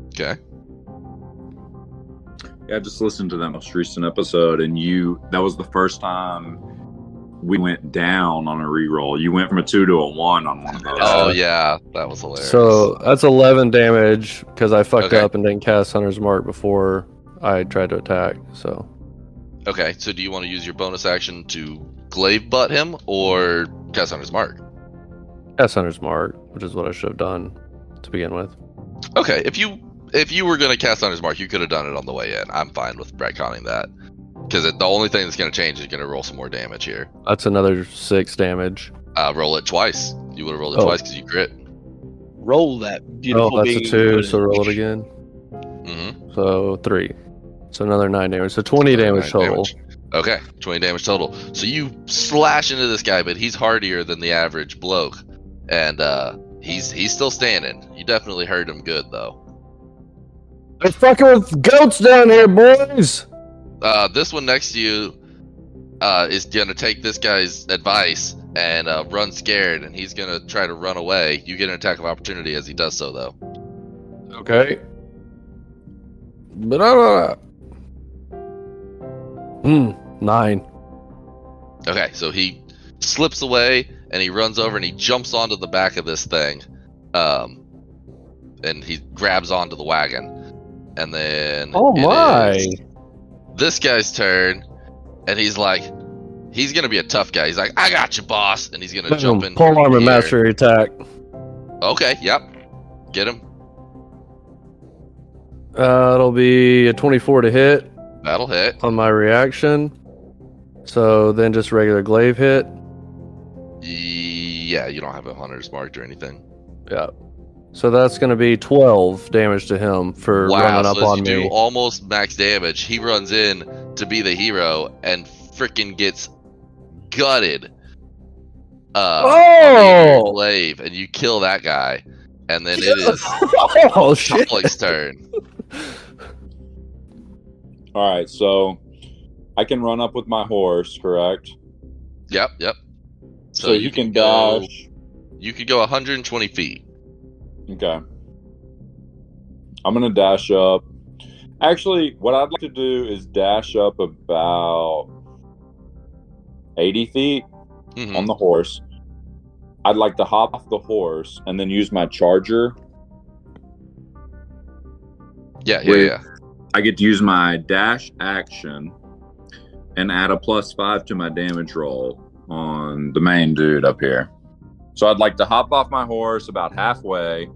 Okay. Yeah, I just listened to that most recent episode, and that was the first time we went down on a reroll. You went from a 2 to a 1 on one of those. Oh, yeah. That was hilarious. So that's 11 damage because I fucked Okay. up and didn't cast Hunter's Mark before I tried to attack. So Okay, so do you want to use your bonus action to glaive butt him or cast Hunter's Mark? cast Hunter's Mark, which is what I should have done to begin with. Okay, if you were going to cast Hunter's Mark, you could have done it on the way in. I'm fine with retconning that. Because the only thing that's going to change is going to roll some more damage here. That's another 6 damage. Roll it twice. You would have rolled it twice because you crit. Roll that beautiful. Oh, that's a being 2, so roll it again. Mm-hmm. So 3. So another 9 damage. So 20 damage total. Okay, 20 damage total. So you slash into this guy, but he's hardier than the average bloke. And he's still standing. You definitely hurt him good, though. They're fucking with goats down here, boys! This one next to you is gonna take this guy's advice and run scared, and he's gonna try to run away. You get an attack of opportunity as he does so, though. Okay. But 9. Okay, so he slips away and he runs over and he jumps onto the back of this thing, and he grabs onto the wagon, and then Oh my! This guy's turn, and he's gonna be a tough guy. He's like, I got you, boss, and he's gonna jump in. Pole armor here. mastery attack. Okay, yep, get him. It'll be a 24 to hit That'll hit. on my reaction. So then just regular glaive hit. Yeah, you don't have a hunter's marked or anything. Yeah. So that's going to be 12 damage to him for running up so on you me. do almost max damage. He runs in to be the hero and freaking gets gutted. On your glaive, and you kill that guy, and then it is Oh shit! Talluk's turn. All right, so I can run up with my horse, correct? Yep. So you can dash. You could go 120 feet. Okay. I'm going to dash up. Actually, what I'd like to do is dash up about 80 feet Mhm. on the horse. I'd like to hop off the horse and then use my charger. Yeah. I get to use my dash action and add a +5 to my damage roll on the main dude up here. So I'd like to hop off my horse about halfway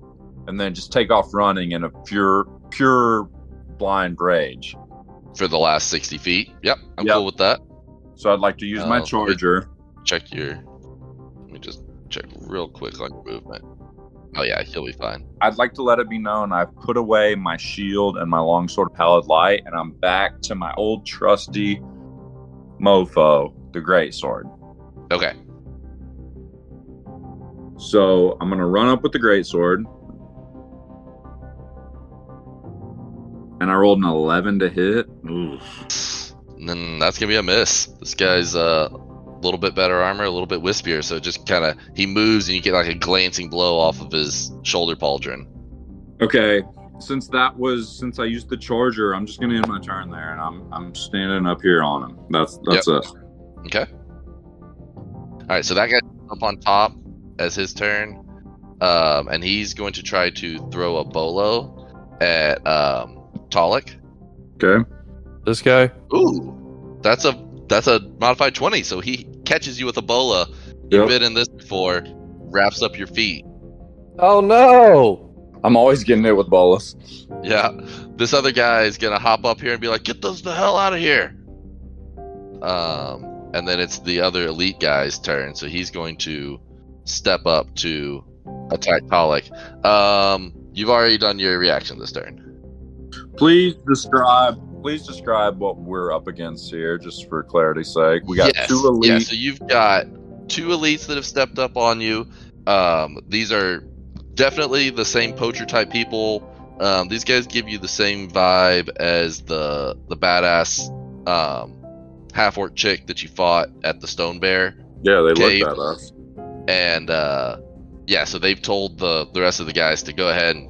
and then just take off running in a pure blind rage. For the last 60 feet. Yep, I'm Yep. cool with that. So I'd like to use my charger. Let me just check real quick on your movement. Oh yeah, he'll be fine. I'd like to let it be known I've put away my shield and my longsword pallid light, and I'm back to my old trusty mofo, the greatsword. Okay. So I'm gonna run up with the greatsword, and I rolled an 11 to hit. Oof. And then that's gonna be a miss. This guy's a little bit better armor, a little bit wispier, so just kind of he moves and you get like a glancing blow off of his shoulder pauldron. Okay, since I used the charger, I'm just gonna end my turn there, and I'm standing up here on him. That's it. Okay. All right, so that guy's up on top as his turn, and he's going to try to throw a bolo at Talluk. Okay. This guy? Ooh, that's a modified 20, so he catches you with a bola. You've been in this before. Wraps up your feet. Oh no! I'm always getting it with bolas. Yeah, this other guy is gonna hop up here and be like, "Get those the hell out of here!" And then it's the other elite guy's turn, so he's going to step up to attack Talluk. You've already done your reaction this turn. Please describe please describe what we're up against here, just for clarity's sake. We got Yes. 2 elite. Yeah, so you've got 2 elites that have stepped up on you. These are definitely the same poacher type people. These guys give you the same vibe as the badass half orc chick that you fought at the Stone Bear. Yeah, they Cave. look badass. And yeah, so they've told the rest of the guys to go ahead and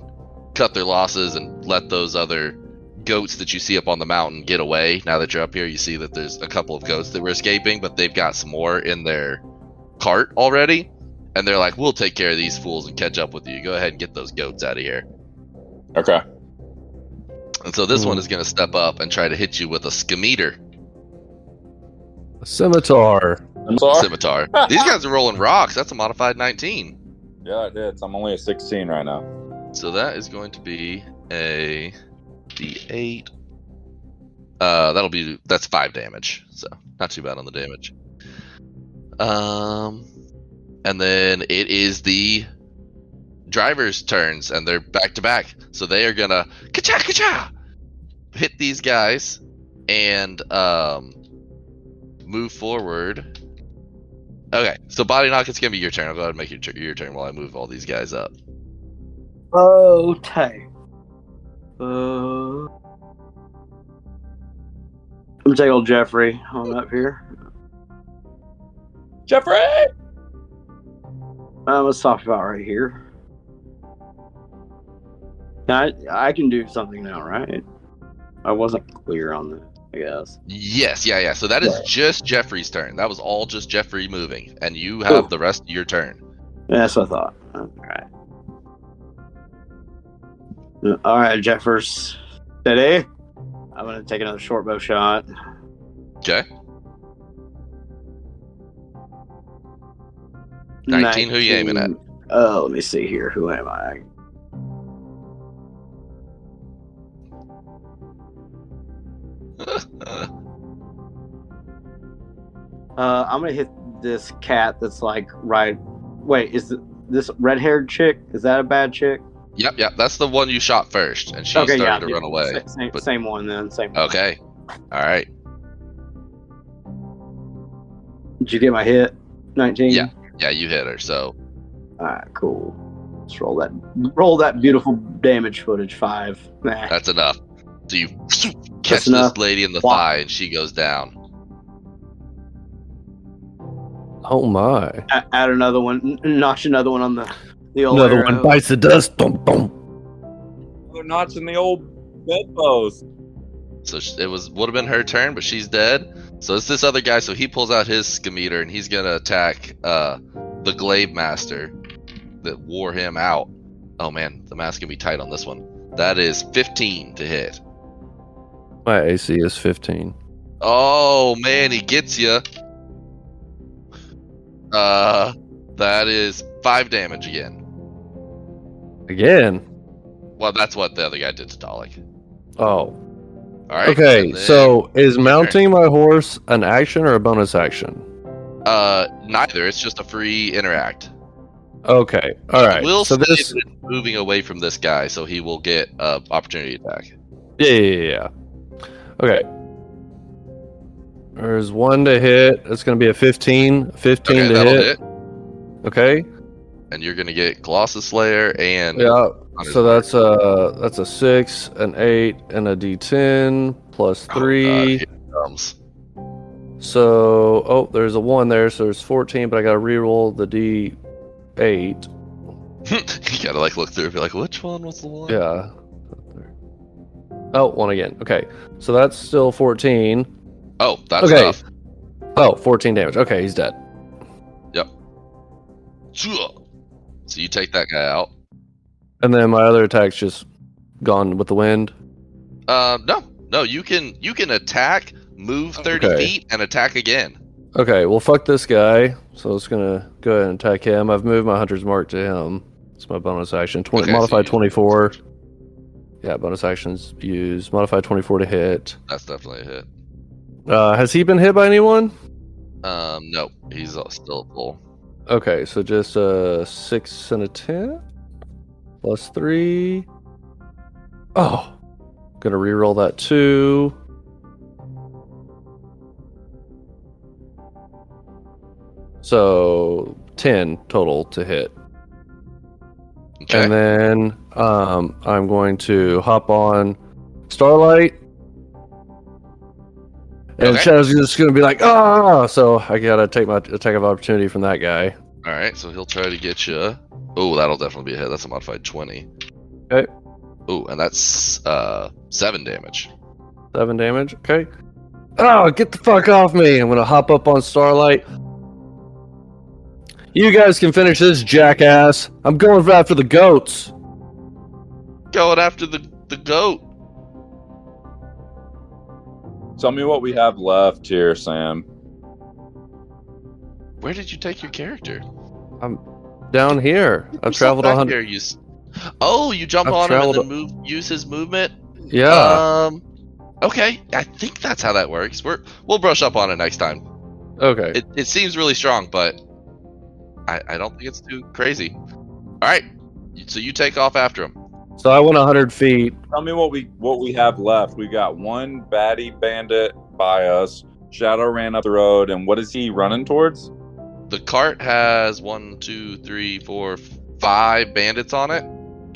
cut their losses and let those other goats that you see up on the mountain get away. Now that you're up here, you see that there's a couple of goats that were escaping, but they've got some more in their cart already. And they're like, we'll take care of these fools and catch up with you. Go ahead and get those goats out of here. Okay. And so this one is going to step up and try to hit you with a skemeter. A scimitar. I'm sorry. Scimitar. These guys are rolling rocks. That's a modified 19. Yeah, it hits. I'm only a 16 right now. So that is going to be a D8. That's 5 damage. So not too bad on the damage. And then it is the driver's turns, and they're back to back. So they are gonna ka-cha hit these guys and move forward. Okay, so Boddynock, it's gonna be your turn. I'll go ahead and make your turn while I move all these guys up. Okay. I'm gonna take old Jeffrey on up here. Jeffrey! Let's talk about right here. Now, I can do something now, right? I wasn't clear on that, I guess. Yes, yeah. So that is just Jeffrey's turn. That was all just Jeffrey moving, and you have the rest of your turn. Yeah, that's what I thought. All right, Jeffers. Steady. I'm gonna take another short bow shot. Okay. 19, who you aiming at? Let me see here. Who am I? I'm gonna hit this cat that's like right. Wait, is this red-haired chick? Is that a bad chick? Yep. That's the one you shot first, and she started to run away. Same one then. Same one. Okay. All right. Did you get my hit? 19. Yeah, you hit her. So. All right, cool. Let's roll that beautiful damage footage. 5. Nah. That's enough. So you catch this lady in the thigh, and she goes down. Oh my! Add another one. Notch another one on the old. Another arrow. one bites the dust. Boom, boom. They're notching the old bedpost. So would have been her turn, but she's dead. So it's this other guy. So he pulls out his skemeter, and he's gonna attack the glaive master that wore him out. Oh man, the math's gonna be tight on this one. That is 15 to hit. My AC is 15. Oh man, he gets you. That is 5 damage again. Again? Well, that's what the other guy did to Talluk. Oh. All right. Okay, so is mounting my horse an action or a bonus action? Neither. It's just a free interact. Okay. All right. We'll so this is moving away from this guy, so he will get opportunity attack. Yeah. Okay. There's one to hit. It's going to be a 15. 15 Okay, to that'll hit. Okay. And you're going to get Colossus Slayer and Yeah. So that's a 6, an 8, and a D10 plus 3. here it comes. So there's a 1 there, so there's 14, but I got to reroll the D8. You gotta look through and be like, which one was the one? Yeah. Oh, 1 again. Okay. So that's still 14. Oh, that's Okay. enough. Oh, 14 damage. Okay, he's dead. Yep. So you take that guy out. And then my other attack's just gone with the wind. No, you can attack, move 30 Okay. feet, and attack again. Okay, well, fuck this guy. So it's gonna go ahead and attack him. I've moved my hunter's mark to him. It's my bonus action. Okay, Modified so 24. Yeah, bonus actions used. Modified 24 to hit. That's definitely a hit. Has he been hit by anyone? No, he's still full. Okay, so just a 6 and a 10 plus 3. Oh, gonna reroll that 2. So 10 total to hit. Okay. And then I'm going to hop on Starlight. And Okay. Shadow's just going to be like, ah! So I got to take my attack of opportunity from that guy. All right, so he'll try to get you. Oh, that'll definitely be a hit. That's a modified 20. Okay. Oh, and that's 7 damage. 7 damage. Okay. Oh, get the fuck off me. I'm going to hop up on Starlight. You guys can finish this, jackass. I'm going after the goats. Going after the goat. Tell me what we have left here, Sam. Where did you take your character? I'm down here. I've traveled 100. Oh, you jump I've on him and traveled- then use his movement. Yeah. Okay, I think that's how that works. We'll brush up on it next time. Okay. It seems really strong, but I don't think it's too crazy. All right, so you take off after him. So I went 100 feet. Tell me what we have left. We got one baddie bandit by us. Shadow ran up the road, and what is he running towards? The cart has 1, 2, 3, 4, 5 bandits on it,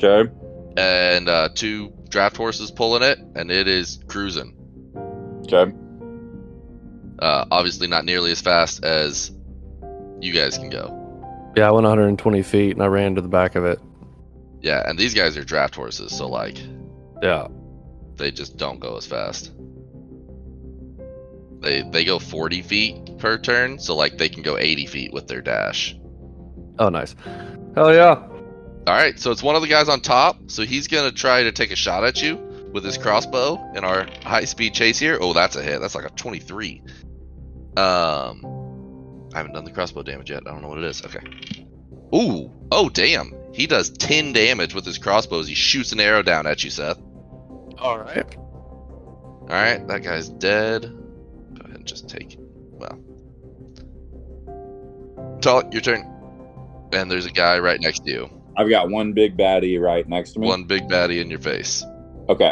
Okay. and 2 draft horses pulling it, and it is cruising. Okay. Obviously not nearly as fast as you guys can go. Yeah, I went 120 feet and I ran to the back of it. Yeah, and these guys are draft horses, so like Yeah. they just don't go as fast. They go 40 feet per turn, so like they can go 80 feet with their dash. Oh, nice. Hell yeah. All right, so it's one of the guys on top, so he's gonna try to take a shot at you with his crossbow in our high-speed chase here. Oh, that's a hit. That's like a 23. I haven't done the crossbow damage yet. I don't know what it is. Okay. Ooh. Oh, damn. He does 10 damage with his crossbows. He shoots an arrow down at you, Seth. All right. All right, that guy's dead. Go ahead and just take it. Well. Talluk, your turn. And there's a guy right next to you. I've got one big baddie right next to me. One big baddie in your face. Okay.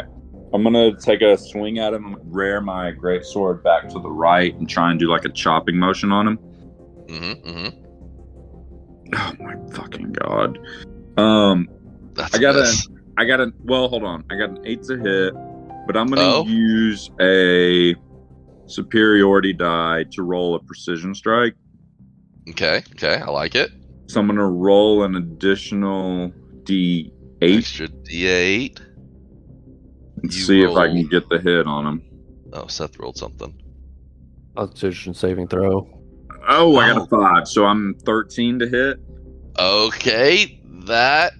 I'm gonna take a swing at him, rear my great sword back to the right, and try and do like a chopping motion on him. Oh my fucking god. That's I got a miss. well, hold on. I got an 8 to hit, but I'm gonna use a superiority die to roll a precision strike. Okay, I like it. So I'm gonna roll an additional D8. Extra D8. And You see if I roll- can get the hit on him. Oh, Seth rolled something. Constitution saving throw. Oh, I got a 5, so I'm 13 to hit. Okay, that.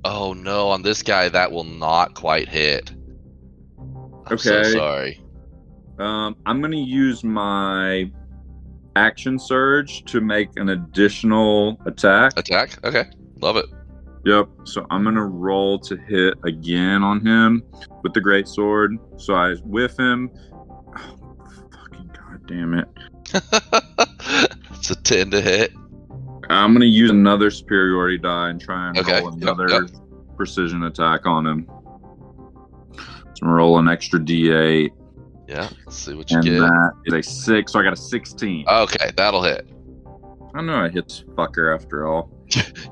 Oh no, on this guy that will not quite hit. I'm so Okay. sorry. I'm gonna use my action surge to make an additional attack. Attack? Okay, love it. Yep. So I'm gonna roll to hit again on him with the great sword. So I whiff him. Oh, fucking god damn it! It's a 10 to hit. I'm gonna use another superiority die and try and Okay, roll yep, another yep. precision attack on him. So I'm gonna roll an extra D8, Yeah, let's see what you and get. that is a 6. So I got a 16. Okay, that'll hit. I know I hit this fucker after all.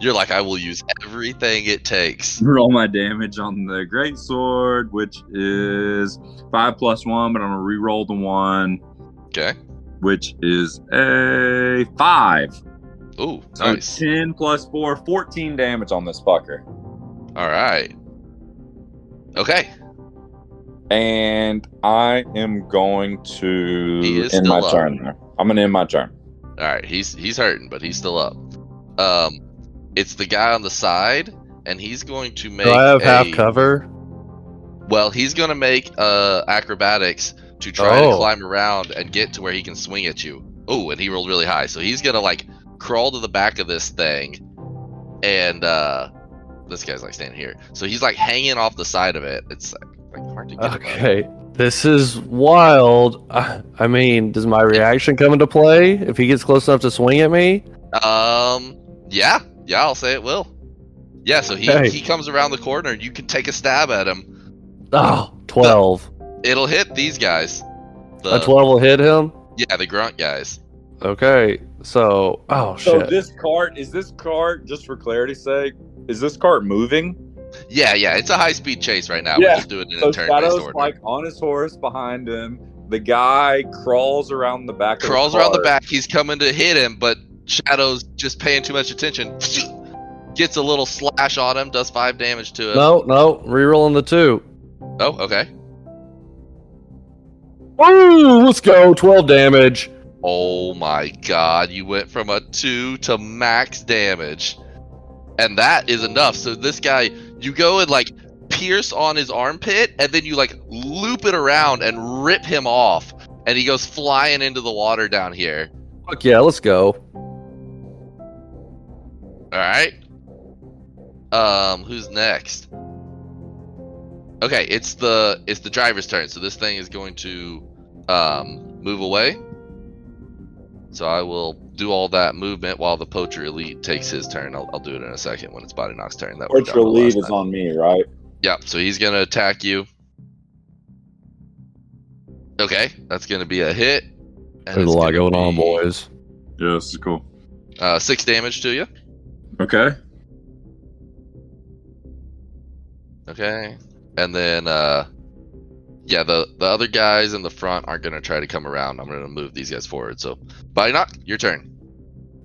You're like, I will use everything it takes. Roll my damage on the great sword, which is 5 plus 1, but I'm gonna re-roll the 1, Okay. which is a 5. Ooh, So nice. 10 plus 4, 14 damage on this fucker. All right. Okay. And I am going He to is end still my up. turn there. I'm gonna end my turn. All right. He's hurting, but he's still up. It's the guy on the side, and he's going to make. Do I have half cover? Well, he's going to make acrobatics to try to Oh. climb around and get to where he can swing at you. Oh, and he rolled really high, so he's going to like crawl to the back of this thing, and this guy's like standing here, so he's like hanging off the side of it. It's like hard to get him up. Okay. This is wild. I mean, does my reaction come into play if he gets close enough to swing at me? Yeah, I'll say it will. Yeah, so Okay. he comes around the corner, and you can take a stab at him. Oh, 12. It'll hit these guys. A 12 will hit him? Yeah, the grunt guys. Okay, so So shit. this cart, just for clarity's sake, is this cart moving? Yeah, it's a high speed chase right now. Yeah. We're just doing it So in turn-based Shadow's order. like on his horse behind him. The guy crawls around the back. Crawls of the around the cart. back. He's coming to hit him, but Shadow's just paying too much attention. Gets a little slash on him. Does 5 damage to him. No, rerolling the 2. Oh, okay. Woo! Let's go. 12 damage. Oh my god, you went from a 2 to max damage. And that is enough. So this guy, you go and like pierce on his armpit, and then you like loop it around and rip him off. And he goes flying into the water down here. Fuck yeah, let's go. Alright. Who's next? Okay, it's the driver's turn, so this thing is going to move away. So I will do all that movement while the Poacher Elite takes his turn. I'll do it in a second when it's Boddynock's turn. That Poacher Elite is on me, right? Yep, so he's going to attack you. Okay, that's going to be a hit. And There's a lot going on, boys. Yeah, this is cool. 6 damage to you. Okay. Okay. And then, yeah, the other guys in the front aren't going to try to come around. I'm going to move these guys forward. So, Boddynock, your turn.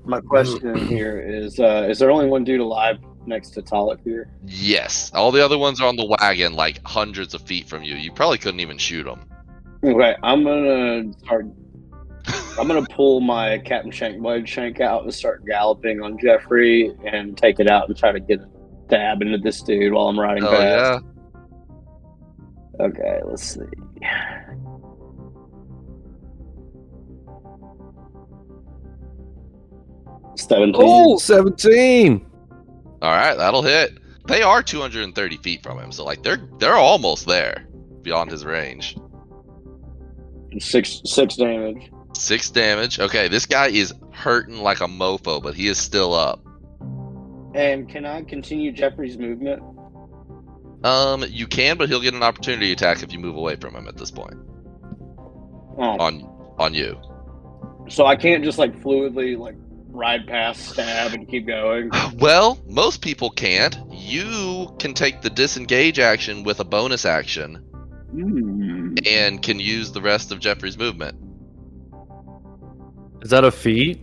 My question here is there only one dude alive next to Talluk here? Yes. All the other ones are on the wagon, like hundreds of feet from you. You probably couldn't even shoot them. Okay, I'm gonna pull my Captain Shankblade shank out and start galloping on Jeffrey and take it out and try to get a stab into this dude while I'm riding past. Yeah. Okay, let's see. Oh, 17. All right, that'll hit. They are 230 feet from him, so like they're almost there, beyond his range. Six damage. 6 damage. Okay, this guy is hurting like a mofo, but he is still up. And can I continue Jeffrey's movement? You can, but he'll get an opportunity attack if you move away from him at this point. Oh. On you. So I can't just like fluidly like ride past, stab, and keep going. Well, most people can't. You can take the disengage action with a bonus action, and can use the rest of Jeffrey's movement. Is that a feat?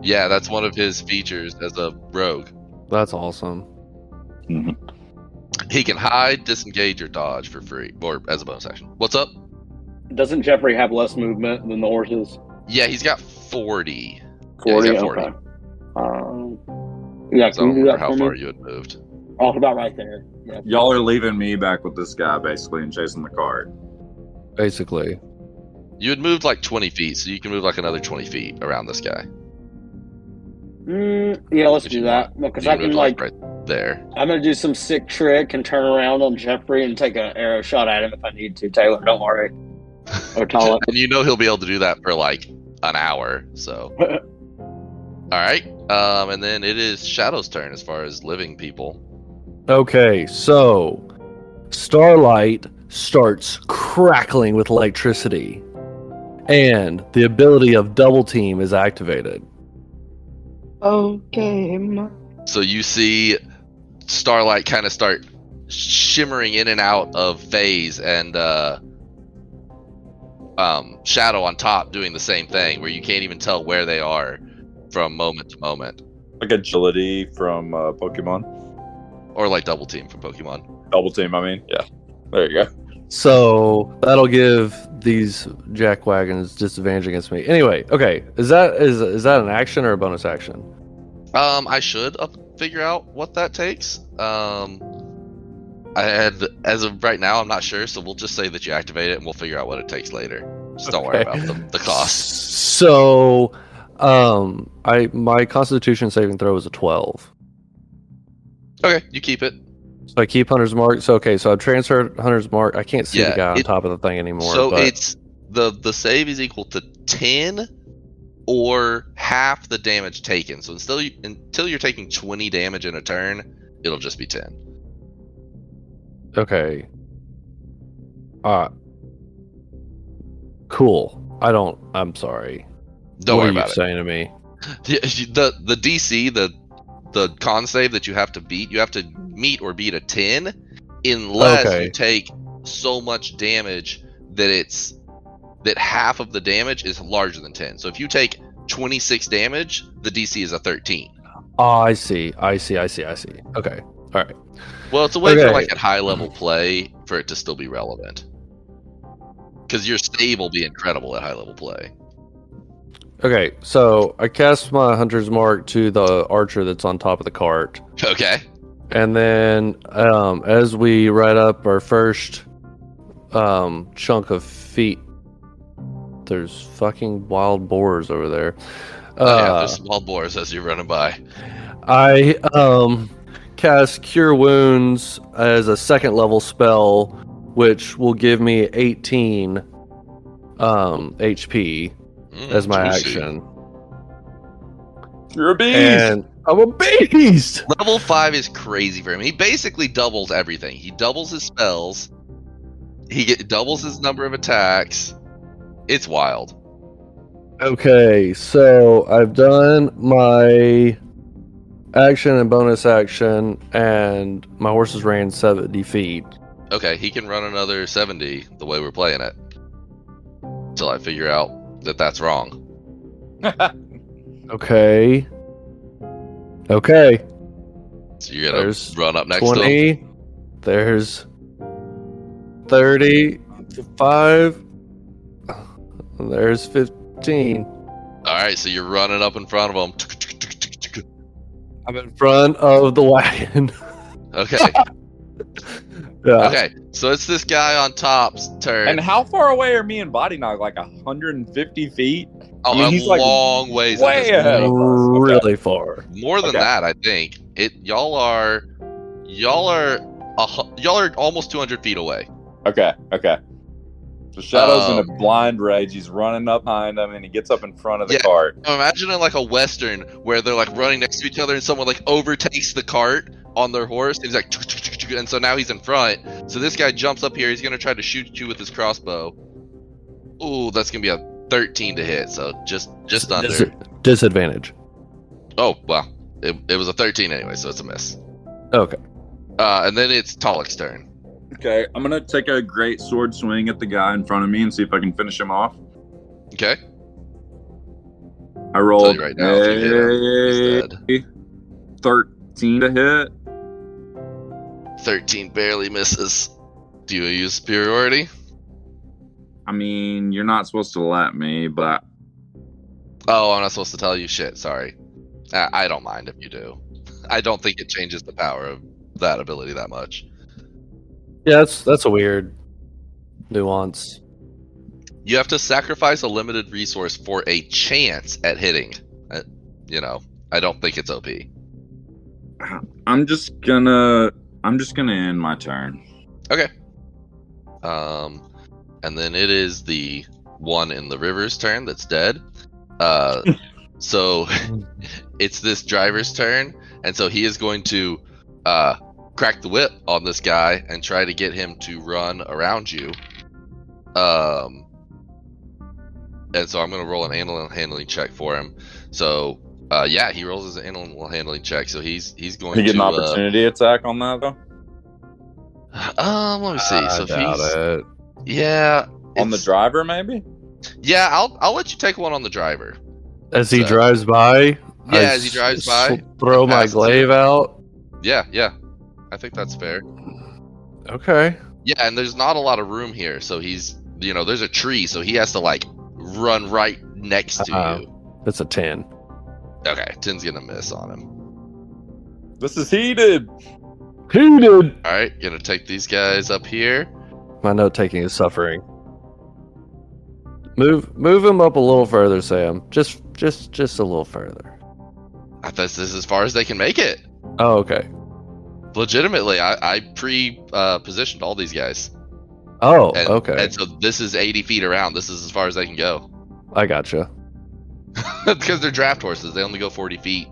Yeah, that's one of his features as a rogue. That's awesome. He can hide, disengage, or dodge for free, or as a bonus action. What's up? Doesn't Jeffrey have less movement than the horses? Yeah, he's got 40. 40? Yeah, he's got 40. Okay. Yeah, So I can don't you do remember that how for far me? you had moved. Oh, about right there. Yeah. Y'all are leaving me back with this guy basically and chasing the cart. Basically. You had moved like 20 feet, so you can move like another 20 feet around this guy. Yeah, let's If do you that. want. Because You I moved, can like right there. I'm gonna do some sick trick and turn around on Jeffrey and take an arrow shot at him if I need to. Taylor, don't worry. Or Talluk. And you know he'll be able to do that for like an hour, so. Alright, and then it is Shadow's turn as far as living people. Okay, so Starlight starts crackling with electricity, and the ability of Double Team is activated. Okay. So you see Starlight kind of start shimmering in and out of phase, and Shadow on top doing the same thing, where you can't even tell where they are from moment to moment. Like agility from Pokemon. Or like Double Team from Pokemon. Double Team, I mean. Yeah. There you go. So that'll give these jackwagons disadvantage against me. Anyway, okay, is that an action or a bonus action? I should figure out what that takes. I had, as of right now, I'm not sure, so we'll just say that you activate it and we'll figure out what it takes later. Just don't worry about the cost. So, my Constitution saving throw is a 12. Okay, you keep it. So I keep Hunter's Mark. So okay, so I've transferred Hunter's Mark. I can't see the guy on top of the thing anymore. So but... it's the save is equal to 10 or half the damage taken. So until you're taking 20 damage in a turn, it'll just be 10. Okay. Cool. I'm sorry. Don't what worry are you about saying to me? it. The DC, the con save that you have to beat, you have to meet or beat a 10 unless you take so much damage that half of the damage is larger than 10. So if you take 26 damage, the DC is a 13. Oh, I see. Okay. All right. Well, it's a way for like at high level play for it to still be relevant. Because your save will be incredible at high level play. Okay, so I cast my Hunter's Mark to the archer that's on top of the cart. Okay. And then as we ride up our first chunk of feet, there's fucking wild boars over there. There's wild boars as you're running by. I cast Cure Wounds as a second level spell, which will give me 18 HP as my juicy. action. You're a beast. And I'm a beast! Level 5 is crazy for him. He basically doubles everything. He doubles his spells. He doubles his number of attacks. It's wild. Okay, so I've done my action and bonus action, and my horses ran 70 feet. Okay, he can run another 70 the way we're playing it. Until I figure out that that's wrong. Okay. So you're gonna There's run up next to him? 20. There's 35. There's 15. Alright, so you're running up in front of him. I'm in front of the wagon. Okay. Yeah. Okay, so it's this guy on top's turn. And how far away are me and Boddynock? Like 150 feet? Oh, I mean, a he's like long ways. way at this ahead point. of us. Okay. Really far. More than Okay. that, I think. Y'all are almost 200 feet away. Okay. So Shadow's in a blind rage. He's running up behind him, and he gets up in front of the cart. I'm imagining like a western where they're like running next to each other, and someone like overtakes the cart on their horse. And he's like, and so now he's in front. So this guy jumps up here. He's gonna try to shoot you with his crossbow. Ooh, that's gonna be a 13 to hit. So just under. Disadvantage. Oh well, it was a 13 anyway, so it's a miss. Okay. And then it's Talluk's turn. Okay, I'm gonna take a great sword swing at the guy in front of me and see if I can finish him off. Okay. I rolled Right now, if you hit him, he's dead. 13 to hit. 13 barely misses. Do you use superiority? I mean, you're not supposed to let me, but Oh, I'm not supposed to tell you shit. Sorry. I don't mind if you do. I don't think it changes the power of that ability that much. Yeah, that's a weird nuance. You have to sacrifice a limited resource for a chance at hitting. I don't think it's OP. I'm just gonna end my turn. Okay. And then it is the one in the river's turn that's dead. So it's this driver's turn, and so he is going to crack the whip on this guy and try to get him to run around you. And so I'm going to roll an animal handling check for him. So he rolls his animal handling check. So he's going He get to an opportunity attack on that though. let me see. So if doubt he's it. On the driver, maybe. Yeah, I'll let you take one on the driver. As he So- drives by, As he drives by, throw my passes glaive out. Yeah. I think that's fair. Okay. Yeah, and there's not a lot of room here, so he's, there's a tree, so he has to like run right next to you. That's a 10. Okay, 10's gonna miss on him. This is heated. Heated. All right, gonna take these guys up here. My note taking is suffering. Move him up a little further, Sam. Just a little further. This is as far as they can make it. Oh, okay. Legitimately, I positioned all these guys. Oh, And, okay. And so this is 80 feet around. This is as far as they can go. I gotcha. Because they're draft horses. They only go 40 feet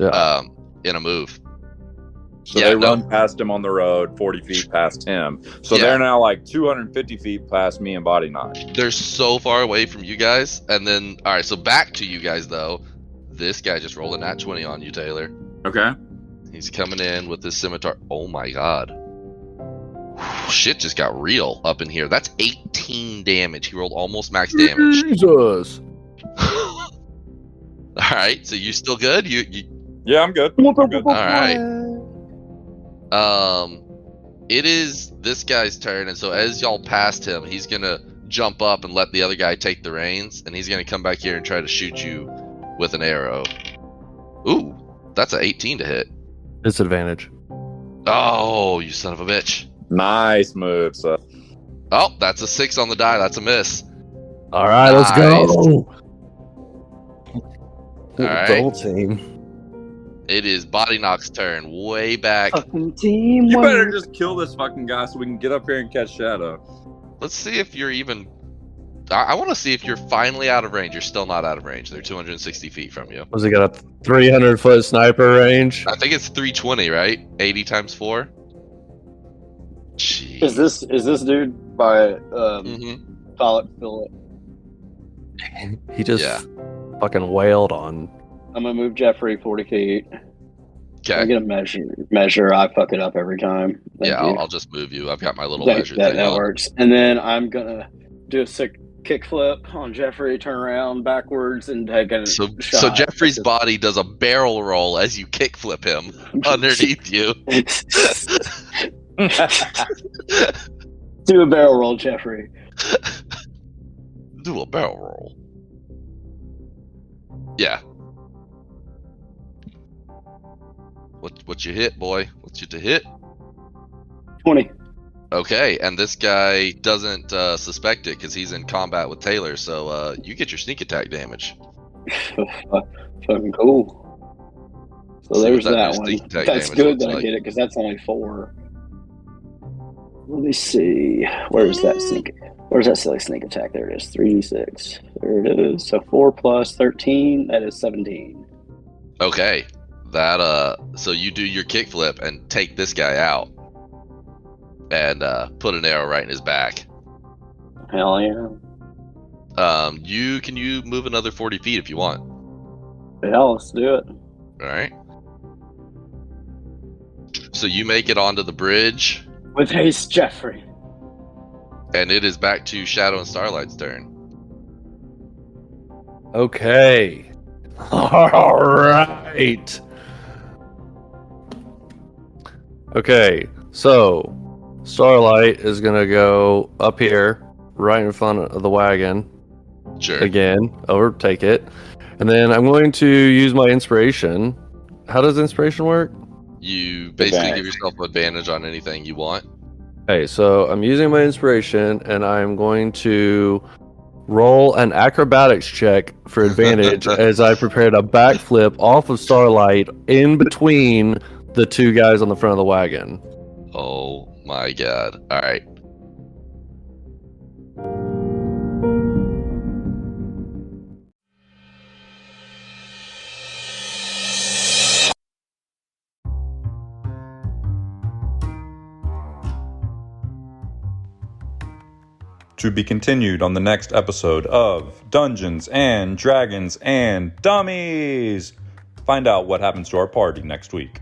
Yeah. in a move. So they run past him on the road, 40 feet past him. So they're now like 250 feet past me and Boddynock. They're so far away from you guys. And then, all right, so back to you guys, though. This guy just rolled a nat 20 on you, Taylor. Okay. He's coming in with this scimitar. Oh, my God. Shit just got real up in here. That's 18 damage. He rolled almost max damage. Jesus. All right, so you still good? You Yeah, I'm good. I'm good. all right. It is this guy's turn, and so as y'all passed him, he's gonna jump up and let the other guy take the reins, and he's gonna come back here and try to shoot you with an arrow. Ooh, that's an 18 to hit. Disadvantage. Oh, you son of a bitch. Nice move, so. Oh, that's a 6 on the die. That's a miss. All right, Nice. let's go. All right. Double team. It is Boddynock's turn. Way back. Fucking team. You better just kill this fucking guy so we can get up here and catch Shadow. Let's see if you're even... I want to see if you're finally out of range. You're still not out of range. They're 260 feet from you. Was he got a 300-foot sniper range? I think it's 320, right? 80 times 4? Jeez. Is this dude by Talluk Philip? He just fucking wailed on. I'm gonna move Jeffrey 40 feet. Okay. I get a measure. I fuck it up every time. Thank you. I'll just move you. I've got my little measure that thing. works. And then I'm gonna do a sick kickflip on Jeffrey, turn around backwards, and take a shot. So Jeffrey's body does a barrel roll as you kickflip him underneath you. Do a barrel roll, Jeffrey. Do a barrel roll. Yeah. What's your hit, boy? What's your to hit? 20. Okay, and this guy doesn't suspect it because he's in combat with Taylor, so you get your sneak attack damage. Fucking cool. So See there's what that new one. sneak attack That's damage good looks that I like. get it because that's only 4. Let me see. Where's that silly sneak attack? There it is. 3d6. There it is. So 4 plus 13. That is 17. Okay, that so you do your kickflip and take this guy out, and put an arrow right in his back. Hell yeah. You move another 40 feet if you want. Yeah, let's do it. All right. So you make it onto the bridge, With haste, Jeffrey. and it is back to Shadow and Starlight's turn. Okay. All right. Okay, so Starlight is gonna go up here, right in front of the wagon Sure. again, overtake it, and then I'm going to use my inspiration. How does inspiration work? You basically Advantage. give yourself advantage on anything you want. Okay, so I'm using my inspiration, and I'm going to roll an acrobatics check for advantage as I prepared a backflip off of Starlight in between the two guys on the front of the wagon. Oh my god. All right. To be continued on the next episode of Dungeons and Dragons and Dummies. Find out what happens to our party next week.